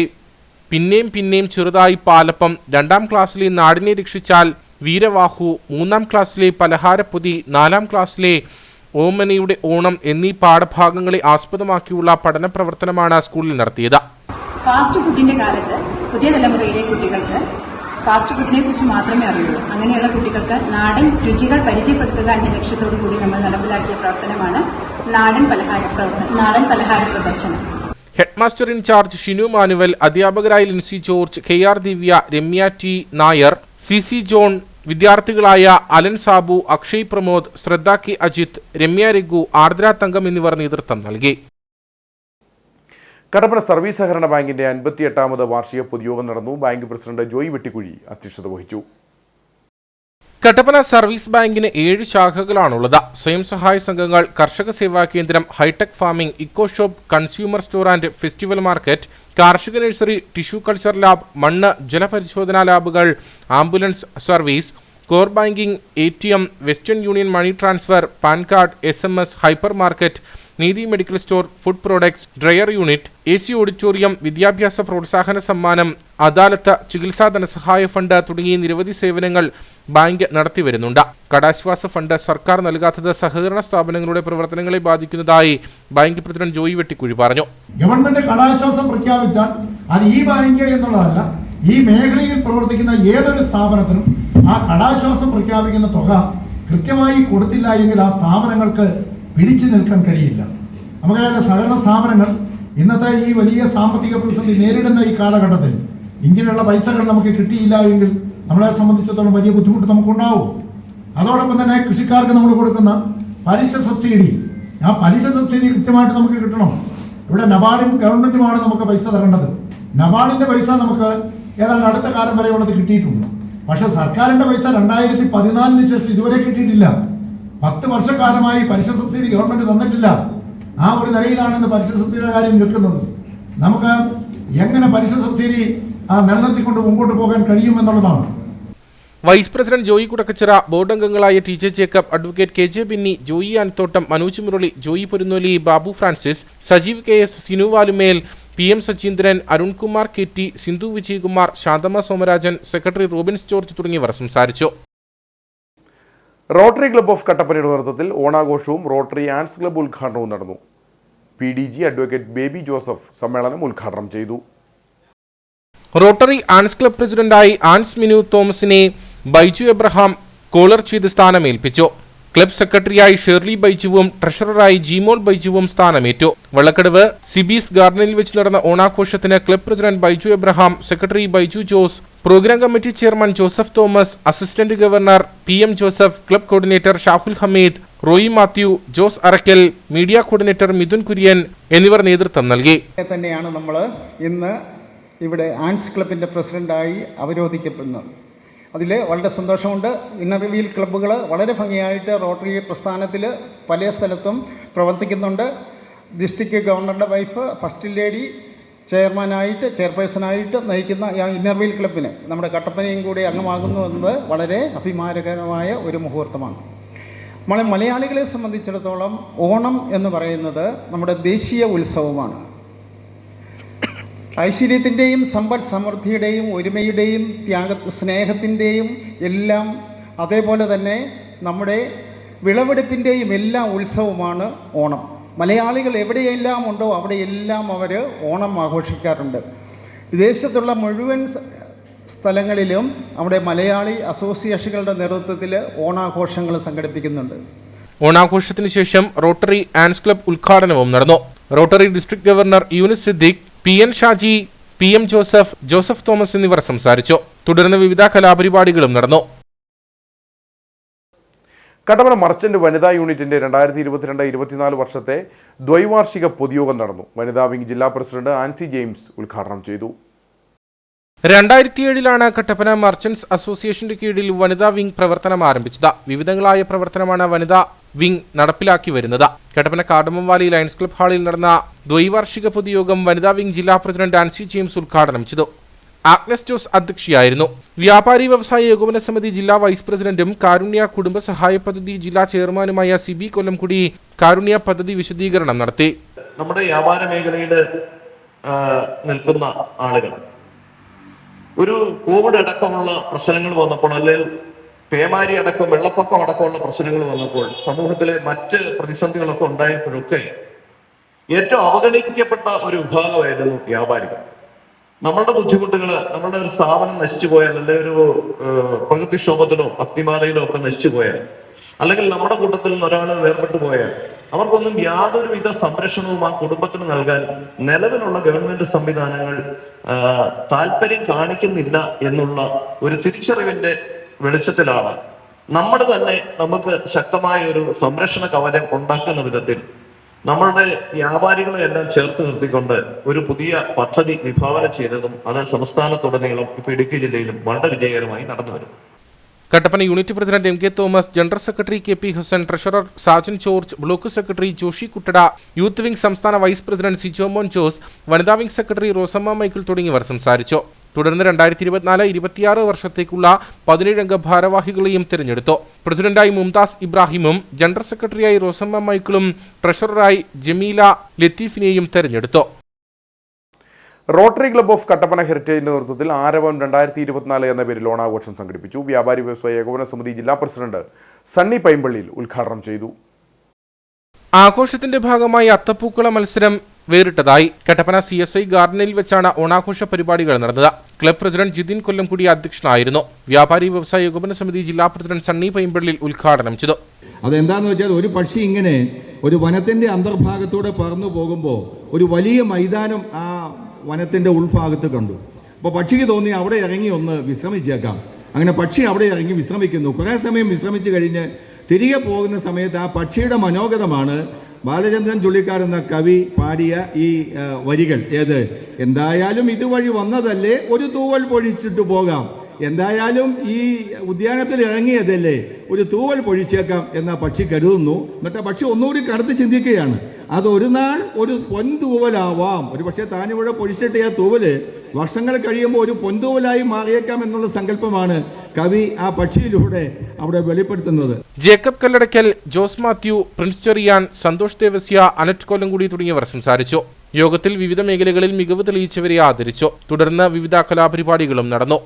പിന്നെയും ചെറുതായി പാലപ്പം, 2-ാം ക്ലാസ്സിലെ നാടിനെ രക്ഷിച്ചാൽ വീരവാഹു, 3-ാം ക്ലാസ്സിലെ പലഹാരപ്പൊതി, 4-ാം ക്ലാസ്സിലെ ഓമനയുടെ ഓണം എന്നീ പാഠഭാഗങ്ങളെ ആസ്പദമാക്കിയുള്ള പഠന പ്രവർത്തനമാണ് സ്കൂളിൽ നടത്തിയത്. ഫാസ്റ്റ് ഫുഡിന്റെ കാലത്ത് പുതിയ തലമുറയിലെ കുട്ടികൾക്ക് ഫാസ്റ്റ് ഫുഡിനെ കുറിച്ച് മാത്രമേ അറിയുള്ളൂ. അങ്ങനെയുള്ള കുട്ടികൾക്ക് നാടൻ രുചികൾ പരിചയപ്പെടുത്തുക എന്ന ലക്ഷ്യത്തോടു കൂടി നമ്മൾ നടപ്പിലാക്കിയ പ്രവർത്തനമാണ് നാടൻ പലഹാര പ്രദർശനം. ഹെഡ്മാസ്റ്റർ ഇൻചാർജ് ഷിനു മാനുവൽ, അധ്യാപകരായ Lincy George, KR Divya, Ramya T Nair, CC John, വിദ്യാർത്ഥികളായ അലൻ സാബു, അക്ഷയ് പ്രമോദ്, ശ്രദ്ധ കെ അജിത്, രമ്യ രഘു, ആർദ്ര തങ്കം എന്നിവർ നേതൃത്വം നൽകി. കട്ടപ്പന സർവീസ് സഹകരണ ബാങ്കിന്റെ 58ാമത് വാർഷിക പൊതുയോഗം നടന്നു. ബാങ്ക് പ്രസിഡന്റ് ജോയി വെട്ടിക്കുഴി അധ്യക്ഷത വഹിച്ചു. കട്ടപ്പന സർവീസ് ബാങ്കിന് 7 ശാഖകളാണുള്ളത്. സ്വയം സഹായ സംഘങ്ങൾ, കർഷക സേവാ കേന്ദ്രം, hi-tech farming, eco shop, consumer store and festival market, കാർഷിക നഴ്സറി, ടിഷ്യൂ കൾച്ചർ ലാബ്, മണ്ണ് ജലപരിശോധനാ ലാബുകൾ, ambulance service, core banking, ATM, Western Union money transfer, PAN card, SMS, hypermarket, Neethi medical store, food products, dryer unit, AC auditorium, വിദ്യാഭ്യാസ പ്രോത്സാഹന സമ്മാനം, അദാലത്ത്, ചികിത്സാ ധനസഹായ fund തുടങ്ങിയ നിരവധി സേവനങ്ങൾ ബാങ്ക് നടത്തിവരുന്നുണ്ട്. കടാശ്വാസ ഫണ്ട് സർക്കാർ നൽകാത്തത് സഹകരണ സ്ഥാപനങ്ങളുടെ പ്രവർത്തനങ്ങളെ ബാധിക്കുന്നതായി ബാങ്ക് പ്രസിഡന്റ് ജോയി വെട്ടിക്കുഴി പറഞ്ഞു. ഗവൺമെന്റ് കടാശ്വാസം പ്രഖ്യാപിച്ചാൽ അത് ഈ ബാങ്ക് എന്നുള്ളതല്ല, ഈ മേഖലയിൽ പ്രവർത്തിക്കുന്ന ഏതൊരു സ്ഥാപനത്തിനും ആ കടാശ്വാസം പ്രഖ്യാപിക്കുന്ന തുക കൃത്യമായി കൊടുത്തില്ല എങ്കിൽ ആ സ്ഥാപനങ്ങൾക്ക് പിടിച്ചു നിൽക്കാൻ കഴിയില്ല. നമുക്കറിയാം, സഹകരണ സ്ഥാപനങ്ങൾ ഇന്നത്തെ ഈ വലിയ സാമ്പത്തിക പ്രതിസന്ധി നേരിടുന്ന ഈ കാലഘട്ടത്തിൽ ഇങ്ങനെയുള്ള പൈസകൾ നമുക്ക് കിട്ടിയില്ല എങ്കിൽ നമ്മളെ സംബന്ധിച്ചിടത്തോളം വലിയ ബുദ്ധിമുട്ട് നമുക്കുണ്ടാവും. അതോടൊപ്പം തന്നെ കൃഷിക്കാർക്ക് നമ്മൾ കൊടുക്കുന്ന പലിശ സബ്സിഡി, ആ പലിശ സബ്സിഡി കൃത്യമായിട്ട് നമുക്ക് കിട്ടണം. ഇവിടെ നബാർഡും ഗവൺമെന്റുമാണ് നമുക്ക് പൈസ തരേണ്ടത്. നബാർഡിന്റെ പൈസ നമുക്ക് ഏതാണ്ട് അടുത്ത കാലം വരെയുള്ളത് കിട്ടിയിട്ടുണ്ട്. പക്ഷെ സർക്കാരിന്റെ പൈസ 2014 ശേഷം ഇതുവരെ കിട്ടിയിട്ടില്ല. 10 വർഷക്കാലമായി പലിശ സബ്സിഡി ഗവൺമെന്റ് തന്നിട്ടില്ല. ആ ഒരു നിലയിലാണ് ഇന്ന് പലിശ സബ്സിഡിയുടെ കാര്യം നിൽക്കുന്നത്. നമുക്ക് എങ്ങനെ പലിശ സബ്സിഡി നിലനിർത്തിക്കൊണ്ട് മുമ്പോട്ട് പോകാൻ കഴിയുമെന്നുള്ളതാണ്. Vice president Joy Kudakkachira, board അംഗങ്ങളായ TJ Jacob, advocate KJ Binny, Joy Anathottam, Manoj Murali, Joy Porunnoli, Babu Francis, Sajeev KS, Sinu Valumel, PM Sacheendran, Arunkumar KT, Sindhu Vijayakumar, Shanthamma Somarajan, secretary Robins George തുടങ്ങിയവർ സംസാരിച്ചു. റോട്ടറി ക്ലബ്ബ് ഓഫ് കട്ടപ്പനയുടെ നേതൃത്വത്തിൽ ഓണാഘോഷവും റോട്ടറി ആൻസ് ക്ലബ്ബ് ഉദ്ഘാടനവും നടന്നു. PDG അഡ്വക്കേറ്റ് ബേബി ജോസഫ് സമ്മേളനം ഉദ്ഘാടനം ചെയ്തു. റോട്ടറി ആൻസ് ക്ലബ്ബ് പ്രസിഡന്റായി ആൻസ് മിനു തോമസിനെ ബൈജു എബ്രഹാം കോളർ ചെയ്ത് സ്ഥാനമേൽപ്പിച്ചു. ക്ലബ് സെക്രട്ടറിയായി ഷേർലി ബൈജുവും ട്രഷററായി ജിമോൾ ബൈജുവും സ്ഥാനമേറ്റു. വള്ളക്കടവ് സിബീസ് ഗാർഡനിൽ വെച്ച് നടന്ന ഓണാഘോഷത്തിന് club president Baiju Abraham, secretary Baiju Jose, programme committee chairman Joseph Thomas, assistant governor PM Joseph, club coordinator Shahul Hameed, Roy Mathew, Jose Arackal, media coordinator Mithun Kurian എന്നിവർ നേതൃത്വം നൽകി. തന്നെയാണ് നമ്മൾ ഇന്ന് ഇവിടെ ആൻസ് ക്ലബിൻ്റെ പ്രസിഡന്റായി അവരോധിക്കപ്പെടുന്നത്. അതിൽ വളരെ സന്തോഷമുണ്ട്. ഇന്നർ വീൽ ക്ലബ്ബുകൾ വളരെ ഭംഗിയായിട്ട് റോട്ടറി പ്രസ്ഥാനത്തിൽ പല സ്ഥലത്തും പ്രവർത്തിക്കുന്നുണ്ട്. ഡിസ്ട്രിക്ട് ഗവർണറുടെ വൈഫ് ഫസ്റ്റ് ലേഡി ചെയർപേഴ്സണായിട്ട് നയിക്കുന്ന ഇന്നർ വീൽ ക്ലബിന് നമ്മുടെ കട്ടപ്പനയും കൂടി അംഗമാകുന്നു എന്നത് വളരെ അഭിമാനകരമായ ഒരു മുഹൂർത്തമാണ്. നമ്മളെ മലയാളികളെ സംബന്ധിച്ചിടത്തോളം ഓണം എന്ന് പറയുന്നത് നമ്മുടെ ദേശീയ ഉത്സവമാണ്. ഐശ്വര്യത്തിൻ്റെയും സമ്പദ് സമൃദ്ധിയുടെയും ഒരുമയുടെയും സ്നേഹത്തിൻ്റെയും എല്ലാം, അതേപോലെ തന്നെ നമ്മുടെ വിളവെടുപ്പിൻ്റെയും എല്ലാം ഉത്സവമാണ് ഓണം. മലയാളികൾ എവിടെയെല്ലാം ഉണ്ടോ അവിടെയെല്ലാം അവർ ഓണം ആഘോഷിക്കാറുണ്ട്. വിദേശത്തുള്ള മുഴുവൻ സ്ഥലങ്ങളിലും അവിടെ മലയാളി അസോസിയേഷനുകളുടെ നേതൃത്വത്തിൽ ഓണാഘോഷങ്ങൾ സംഘടിപ്പിക്കുന്നുണ്ട്. ഓണാഘോഷത്തിന് ശേഷം റോട്ടറി ആൻസ് ക്ലബ് ഉദ്ഘാടനവും നടന്നു. Rotary district governor Yunis Siddique, PN Shaji, PM Joseph, Joseph Thomas എന്നിവർ സംസാരിച്ചു. തുടർന്ന് വിവിധ കലാപരിപാടികളും നടന്നു. കട്ടപ്പന മർച്ചന്റ് വനിതാ യൂണിറ്റിന്റെ 2022-24 വർഷത്തെ ദ്വൈവാർഷിക പൊതുയോഗം നടന്നു. വനിതാ വിംഗ് ജില്ലാ പ്രസിഡന്റ് ആൻസി ജെയിംസ് ഉദ്ഘാടനം ചെയ്തു. 2007 കട്ടപ്പന മർച്ചന്റ്സ് അസോസിയേഷന്റെ കീഴിൽ വനിതാ വിംഗ് പ്രവർത്തനം ആരംഭിച്ചത്. വിവിധങ്ങളായ പ്രവർത്തനമാണ് വനിതാ വിംഗ് നടപ്പിലാക്കി വരുന്നത്. കട്ടപ്പന കാർഡമംവാലി ലയൺസ് ക്ലബ് ഹാളിൽ നടന്ന ദ്വൈവാർഷിക പൊതുയോഗം വനിതാ വിംഗ് ജില്ലാ പ്രസിഡന്റ് ആൻസി ജെയിംസ് ഉദ്ഘാടനം ചെയ്തു. ആഗ്നസ് ജോസ് അധ്യക്ഷയായിരുന്നു. വ്യാപാരി വ്യവസായ ഏകോപന സമിതി ജില്ലാ വൈസ് പ്രസിഡന്റും കാരുണ്യ കുടുംബ സഹായ പദ്ധതി ജില്ലാ ചെയർമാനുമായ CB കൊല്ലംകുടി കാരുണ്യ പദ്ധതി വിശദീകരണം നടത്തി. നമ്മുടെ വ്യാപാര മേഖലയിൽ നിൽക്കുന്ന ആളുകൾ ഒരു കോവിഡ് അടക്കമുള്ള പ്രശ്നങ്ങൾ വന്നപ്പോൾ, അല്ലെങ്കിൽ പേമാരി അടക്കം വെള്ളപ്പൊക്കം അടക്കമുള്ള പ്രശ്നങ്ങൾ വന്നപ്പോൾ, സമൂഹത്തിലെ മറ്റ് പ്രതിസന്ധികളൊക്കെ ഉണ്ടായപ്പോഴൊക്കെ ഏറ്റവും അവഗണിക്കപ്പെട്ട ഒരു വിഭാഗമായിരുന്നു വ്യാപാരികൾ. നമ്മളുടെ ബുദ്ധിമുട്ടുകൾ, നമ്മളുടെ ഒരു സ്ഥാപനം നശിച്ചു പോയാൽ, അല്ലെങ്കിൽ ഒരു പ്രകൃതിക്ഷോഭത്തിലോ അഗ്നിബാധയിലോ ഒക്കെ നശിച്ചു പോയാൽ, അല്ലെങ്കിൽ നമ്മുടെ കൂട്ടത്തിൽ നിന്ന് ഒരാൾ വേർപെട്ടു പോയാൽ അവർക്കൊന്നും യാതൊരുവിധ സംരക്ഷണവും ആ കുടുംബത്തിന് നൽകാൻ നിലവിലുള്ള ഗവൺമെന്റ് സംവിധാനങ്ങൾ താല്പര്യം കാണിക്കുന്നില്ല എന്നുള്ള ഒരു തിരിച്ചറിവിന്റെ വെളിച്ചത്തിലാണ് നമ്മൾ തന്നെ നമുക്ക് ശക്തമായ ഒരു സംരക്ഷണ കവചം ഉണ്ടാക്കുന്ന വിധത്തിൽ നമ്മളുടെ വ്യാപാരികളെ എല്ലാം ചേർത്ത് നിർത്തിക്കൊണ്ട് ഒരു പുതിയ പദ്ധതി വിഭാവനം ചെയ്തതും അത് സംസ്ഥാനത്തുടനീളം ഇപ്പൊ ഇടുക്കി ജില്ലയിലും വളരെ വിജയകരമായി നടന്നു വരും. Kattappana unit president MK Thomas, general secretary KP Hassan, treasurer Sajan George, block secretary Joshy Kuttada, youth wing സംസ്ഥാന വൈസ് പ്രസിഡന്റ് സിജോ മോൻ ജോസ്, വനിതാ വിംഗ് സെക്രട്ടറി റോസമ്മ മൈക്കിൾ തുടങ്ങിയവർ സംസാരിച്ചു. തുടർന്ന് 2024-26 വർഷത്തേക്കുള്ള 17 അംഗ ഭാരവാഹികളെയും തിരഞ്ഞെടുത്തു. പ്രസിഡന്റായി മുംതാസ് ഇബ്രാഹിമും ജനറൽ സെക്രട്ടറിയായി റോസമ്മ മൈക്കിളും ട്രഷററായി ജമീല ലത്തീഫിനെയും തെരഞ്ഞെടുത്തു. റോട്ടറി ക്ലബ്ബ് ഓഫ് കട്ടപ്പന ഹെറിറ്റേജിന്റെ നേതൃത്വത്തിൽ ആരവം 2024 എന്ന പേരിൽ ഓണാഘോഷം സംഘടിപ്പിച്ചു. വ്യാപാരി വ്യവസായ ഏകോപന സമിതി ജില്ലാ പ്രസിഡന്റ് സണ്ണി പൈമ്പള്ളിയിൽ ഉദ്ഘാടനം ചെയ്തു. ആഘോഷത്തിന്റെ ഭാഗമായി അത്തപ്പൂക്കള മത്സരം വേറിട്ടതായി. കട്ടപ്പന CSI ഗാർഡനിൽ വെച്ചാണ് ഓണാഘോഷ പരിപാടികൾ നടന്നത്. ക്ലബ് പ്രസിഡന്റ് ജിതിൻ കൊല്ലംകുടി അധ്യക്ഷനായിരുന്നു. വ്യാപാരി വ്യവസായ ഏകോപന സമിതി ജില്ലാ പ്രസിഡന്റ് സണ്ണി പൈമ്പള്ളിയിൽ ഉദ്ഘാടനം ചെയ്തു. അതെന്താന്ന് വെച്ചാൽ, ഒരു പക്ഷി ഇങ്ങനെ ഒരു വനത്തിന്റെ അന്തർഭാഗത്തൂടെ പറന്നു പോകുമ്പോൾ ഒരു വലിയ മൈതാനം ആ വനത്തിന്റെ ഉൾഭാഗത്ത് കണ്ടു. അപ്പോൾ പക്ഷിക്ക് തോന്നി അവിടെ ഇറങ്ങി ഒന്ന് വിശ്രമിച്ചേക്കാം. അങ്ങനെ പക്ഷി അവിടെ ഇറങ്ങി വിശ്രമിക്കുന്നു. കുറേ സമയം വിശ്രമിച്ച് കഴിഞ്ഞ് തിരികെ പോകുന്ന സമയത്ത് ആ പക്ഷിയുടെ മനോഗതമാണ് ബാലചന്ദ്രൻ ചുള്ളിക്കാട് എന്ന കവി പാടിയ ഈ വരികൾ. ഏത്? എന്തായാലും ഇതുവഴി വന്നതല്ലേ, ഒരു തൂവൽ പൊഴിച്ചിട്ട് പോകാം. എന്തായാലും ഈ ഉദ്യാനത്തിൽ ഇറങ്ങിയതല്ലേ, ഒരു തൂവൽ പൊഴിച്ചേക്കാം എന്ന പക്ഷി കരുതുന്നു. എന്നിട്ട് പക്ഷി ഒന്നുകൂടി കടത്തി ചിന്തിക്കുകയാണ്, അതൊരു നാൾ ഒരു പൊൻതൂവലാവാം. ഒരു പക്ഷേ താനിവിടെ പൊഴിച്ചിട്ട് ആ തൂവല് വർഷങ്ങൾ കഴിയുമ്പോൾ ഒരു പൊൻതൂവലായി മാറിയേക്കാം എന്നുള്ള സങ്കല്പമാണ് കവി ആ പക്ഷിയിലൂടെ അവിടെ വെളിപ്പെടുത്തുന്നത്. ജേക്കബ് കല്ലടയ്ക്കൽ, ജോസ് മാത്യു, പ്രിൻസ് ചെറിയാൻ, സന്തോഷ് ദേവസ്യ, അനറ്റ് കൊല്ലംകുടി തുടങ്ങിയവർ സംസാരിച്ചു. യോഗത്തിൽ വിവിധ മേഖലകളിൽ മികവ് തെളിയിച്ചവരെ ആദരിച്ചു. തുടർന്ന് വിവിധ കലാപരിപാടികളും നടന്നു.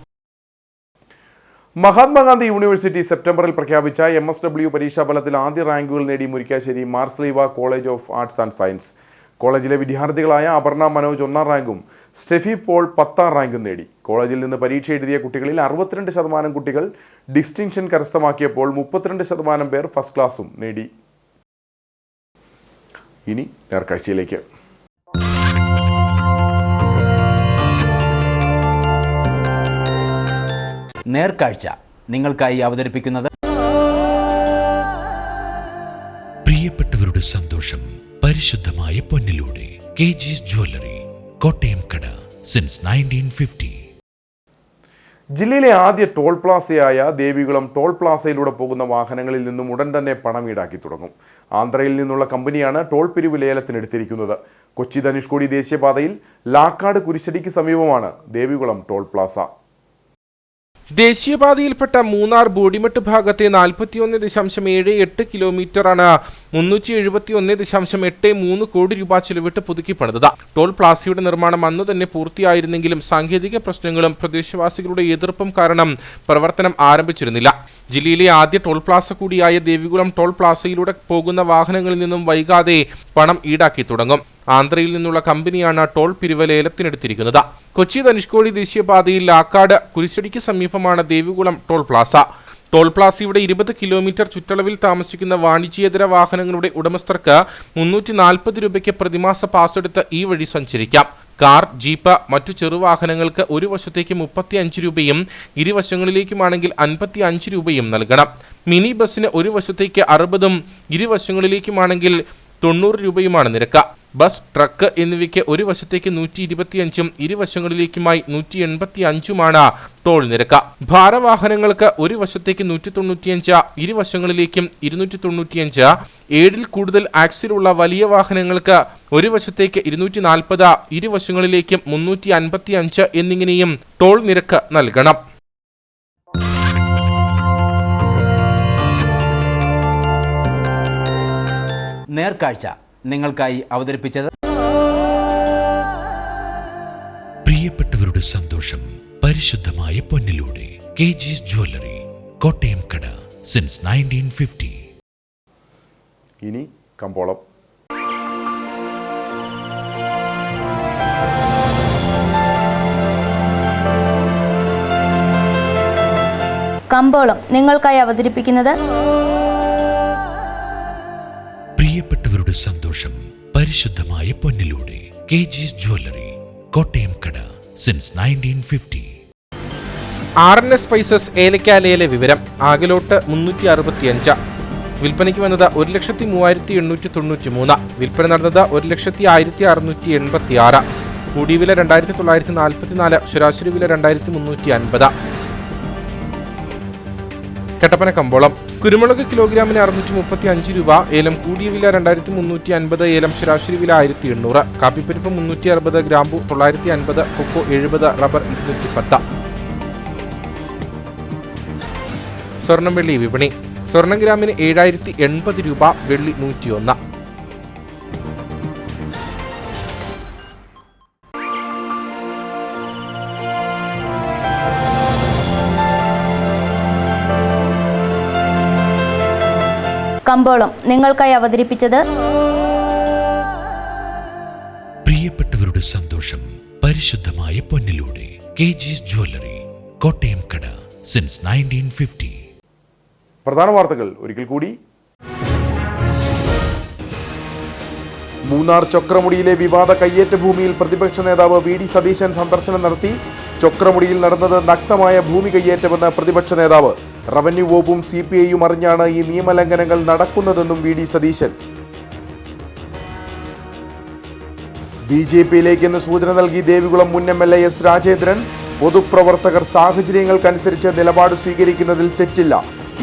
മഹാത്മാഗാന്ധി യൂണിവേഴ്സിറ്റി സെപ്റ്റംബറിൽ പ്രഖ്യാപിച്ച MSW പരീക്ഷാഫലത്തിൽ ആദ്യ റാങ്കുകൾ നേടി Murickassery Marsleeva college of arts and science. കോളേജിലെ വിദ്യാർത്ഥികളായ അപർണ മനോജ് 1ാം റാങ്കും സ്റ്റെഫി പോൾ 10ാം റാങ്കും നേടി. കോളേജിൽ നിന്ന് പരീക്ഷ എഴുതിയ കുട്ടികളിൽ 62% കുട്ടികൾ ഡിസ്റ്റിങ്ഷൻ കരസ്ഥമാക്കിയപ്പോൾ 32% പേർ ഫസ്റ്റ് ക്ലാസും നേടി. ഇനി നേർക്കാഴ്ചയിലേക്ക്. നേർക്കാഴ്ച നിങ്ങൾക്കായി അവതരിപ്പിക്കുന്നത് പ്രിയപ്പെട്ടവരുടെ സന്തോഷം പരിശുദ്ധമായ പൊന്നിലൂടെ കെജിസ് ജ്വല്ലറി, കോട്ടയം കട, സിൻസ് 1950. ജില്ലയിലെ ആദ്യ ടോൾ പ്ലാസയായ ദേവികുളം ടോൾ പ്ലാസയിലൂടെ പോകുന്ന വാഹനങ്ങളിൽ നിന്നും ഉടൻ തന്നെ പണം ഈടാക്കി തുടങ്ങും. ആന്ധ്രയിൽ നിന്നുള്ള കമ്പനിയാണ് ടോൾ പിരിവ് ലേലത്തിനെടുത്തിരിക്കുന്നത്. കൊച്ചി ധനുഷ്കോടി ദേശീയപാതയിൽ ലാക്കാട് കുരിശടിക്ക് സമീപമാണ് ദേവികുളം ടോൾ പ്ലാസ. ദേശീയപാതയിൽപ്പെട്ട മൂന്നാർ ബോഡിമെട്ട് ഭാഗത്തെ 41.78 കിലോമീറ്ററാണ് 371.83 കോടി രൂപ ചെലവിട്ട് പുതുക്കി പണിതത്. ടോൾ പ്ലാസയുടെ നിർമ്മാണം അന്നു തന്നെ പൂർത്തിയായിരുന്നെങ്കിലും സാങ്കേതിക പ്രശ്നങ്ങളും പ്രദേശവാസികളുടെ എതിർപ്പും കാരണം പ്രവർത്തനം ആരംഭിച്ചിരുന്നില്ല. ജില്ലയിലെ ആദ്യ ടോൾ പ്ലാസ കൂടിയായ ദേവികുളം ടോൾ പ്ലാസയിലൂടെ പോകുന്ന വാഹനങ്ങളിൽ നിന്നും വൈകാതെ പണം ഈടാക്കി തുടങ്ങും. ആന്ധ്രയിൽ നിന്നുള്ള കമ്പനിയാണ് ടോൾ പിരിവ് ലേലത്തിനെടുത്തിരിക്കുന്നത്. കൊച്ചി ധനുഷ്കോടി ദേശീയപാതയിൽ ലാക്കാട് കുരിശടിക്ക് സമീപമാണ് ദേവികുളം ടോൾ പ്ലാസ. ടോൾ പ്ലാസയുടെ 20 കിലോമീറ്റർ ചുറ്റളവിൽ താമസിക്കുന്ന വാണിജ്യേതര വാഹനങ്ങളുടെ ഉടമസ്ഥർക്ക് 340 രൂപയ്ക്ക് പ്രതിമാസ പാസ് എടുത്ത് ഈ വഴി സഞ്ചരിക്കാം. കാർ, ജീപ്പ്, മറ്റു ചെറുവാഹനങ്ങൾക്ക് ഒരു വശത്തേക്ക് 35 രൂപയും ഇരുവശങ്ങളിലേക്കുമാണെങ്കിൽ 55 രൂപയും നൽകണം. മിനി ബസ്സിന് ഒരു വശത്തേക്ക് 60ഉം ഇരുവശങ്ങളിലേക്കുമാണെങ്കിൽ 90 രൂപയുമാണ് നിരക്ക്. ബസ്, ട്രക്ക് എന്നിവയ്ക്ക് ഒരു വശത്തേക്ക് 125ഉം ഇരുവശങ്ങളിലേക്കുമായി 185ഉമാണ് ടോൾ നിരക്ക്. ഭാരവാഹനങ്ങൾക്ക് ഒരു വശത്തേക്ക് 195, ഇരുവശങ്ങളിലേക്കും 295, 7ൽ കൂടുതൽ ആക്സിലുള്ള വലിയ വാഹനങ്ങൾക്ക് ഒരു വശത്തേക്ക് 240, ഇരുവശങ്ങളിലേക്കും 355 എന്നിങ്ങനെയും ടോൾ നിരക്ക് നൽകണം. നേർക്കാഴ്ച നിങ്ങൾക്കായി അവതരിപ്പിച്ചത് പ്രിയപ്പെട്ടവരുടെ സന്തോഷം പരിശുദ്ധമായ പൊന്നിലൂടെ കെജിസ് ജ്വല്ലറി, കോട്ടയം കട, സിൻസ് 1950. ഇനി കമ്പോളം. കമ്പോളം നിങ്ങൾക്കായി അവതരിപ്പിക്കുന്നത് പ്രിയപ്പെട്ടവരുടെ സന്തോഷം പരിശുദ്ധമായ പൊന്നിലൂടെ കെജിസ് ജ്വല്ലറി, കോട്ടയം കട, സിൻസ് 1950. RNS സ്പൈസസ് ഏലക്കാലയിലെ വിവരം. ആകലോട്ട് 365. വിൽപ്പനയ്ക്ക് വന്നത് 1,03,893. വിൽപ്പന നടന്നത് 1,01,686. കൂടിയ വില 2,944. ശരാശരി വില 2,350. കട്ടപ്പന കമ്പോളം. കുരുമുളക് കിലോഗ്രാമിന് 635 രൂപ. ഏലം കൂടിയ വില 2,350. ഏലം ശരാശരി വില 1,800. കാപ്പിപ്പരിപ്പ് 360. ഗ്രാമ്പു 950. കൊക്കോ 70. റബ്ബർ 210. സ്വർണം വെള്ളി വിപണി. സ്വർണം ഗ്രാമിന് 7,080 രൂപ. വെള്ളി 101. കമ്പോളം നിങ്ങൾക്കായി അവതരിപ്പിച്ചത് പ്രിയപ്പെട്ടവരുടെ സന്തോഷം പരിശുദ്ധമായ പൊന്നിലൂടെ കെജിസ് ജ്വല്ലറി, കോട്ടയം കട, സിൻസ് 1950. പ്രധാന വാർത്തകൾ ഒരിക്കൽ കൂടി. മൂന്നാർ ചൊക്രമുടിയിലെ വിവാദ കയ്യേറ്റ ഭൂമിയിൽ പ്രതിപക്ഷ നേതാവ് VD സതീശൻ സന്ദർശനം നടത്തി. ചൊക്രമുടിയിൽ നടന്നത് നഗ്നമായ ഭൂമി കയ്യേറ്റമെന്ന് പ്രതിപക്ഷ നേതാവ്. റവന്യൂ വകുപ്പും CPIയും അറിഞ്ഞാണ് ഈ നിയമലംഘനങ്ങൾ നടക്കുന്നതെന്നും VD സതീശൻ. BJPയിലേക്കെന്ന് സൂചന നൽകി ദേവികുളം മുൻ MLA S രാജേന്ദ്രൻ. പൊതുപ്രവർത്തകർ സാഹചര്യങ്ങൾക്കനുസരിച്ച് നിലപാട് സ്വീകരിക്കുന്നതിൽ തെറ്റില്ല.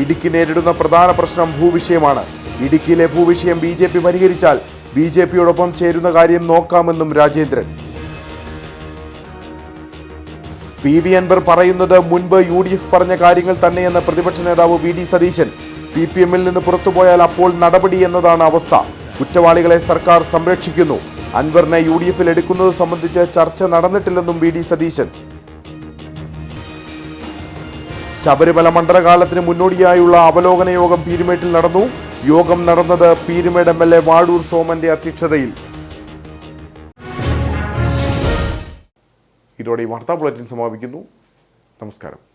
ഇടുക്കി നേരിടുന്ന പ്രധാന പ്രശ്നം ഭൂവിഷയമാണ്. ഇടുക്കിയിലെ ഭൂവിഷയം BJP പരിഹരിച്ചാൽ BJPയോടൊപ്പം ചേരുന്ന കാര്യം നോക്കാമെന്നും രാജേന്ദ്രൻ. PV അൻവർ പറയുന്നത് മുൻപ് UDF പറഞ്ഞ കാര്യങ്ങൾ തന്നെയെന്ന് പ്രതിപക്ഷ നേതാവ് VD സതീശൻ. CPMൽ നിന്ന് പുറത്തുപോയാൽ അപ്പോൾ നടപടി എന്നതാണ് അവസ്ഥ. കുറ്റവാളികളെ സർക്കാർ സംരക്ഷിക്കുന്നു. അൻവറിനെ UDFൽ എടുക്കുന്നത് സംബന്ധിച്ച് ചർച്ച നടന്നിട്ടില്ലെന്നും VD സതീശൻ. ശബരിമല മണ്ഡലകാലത്തിന് മുന്നോടിയായുള്ള അവലോകന യോഗം പീരുമേട്ടിൽ നടന്നു. യോഗം നടന്നത് പീരുമേട് MLA വാഴൂർ സോമന്റെ അധ്യക്ഷതയിൽ. ഇതോടെ ഈ വാർത്താ ബുള്ളറ്റിൻ സമാപിക്കുന്നു. നമസ്കാരം.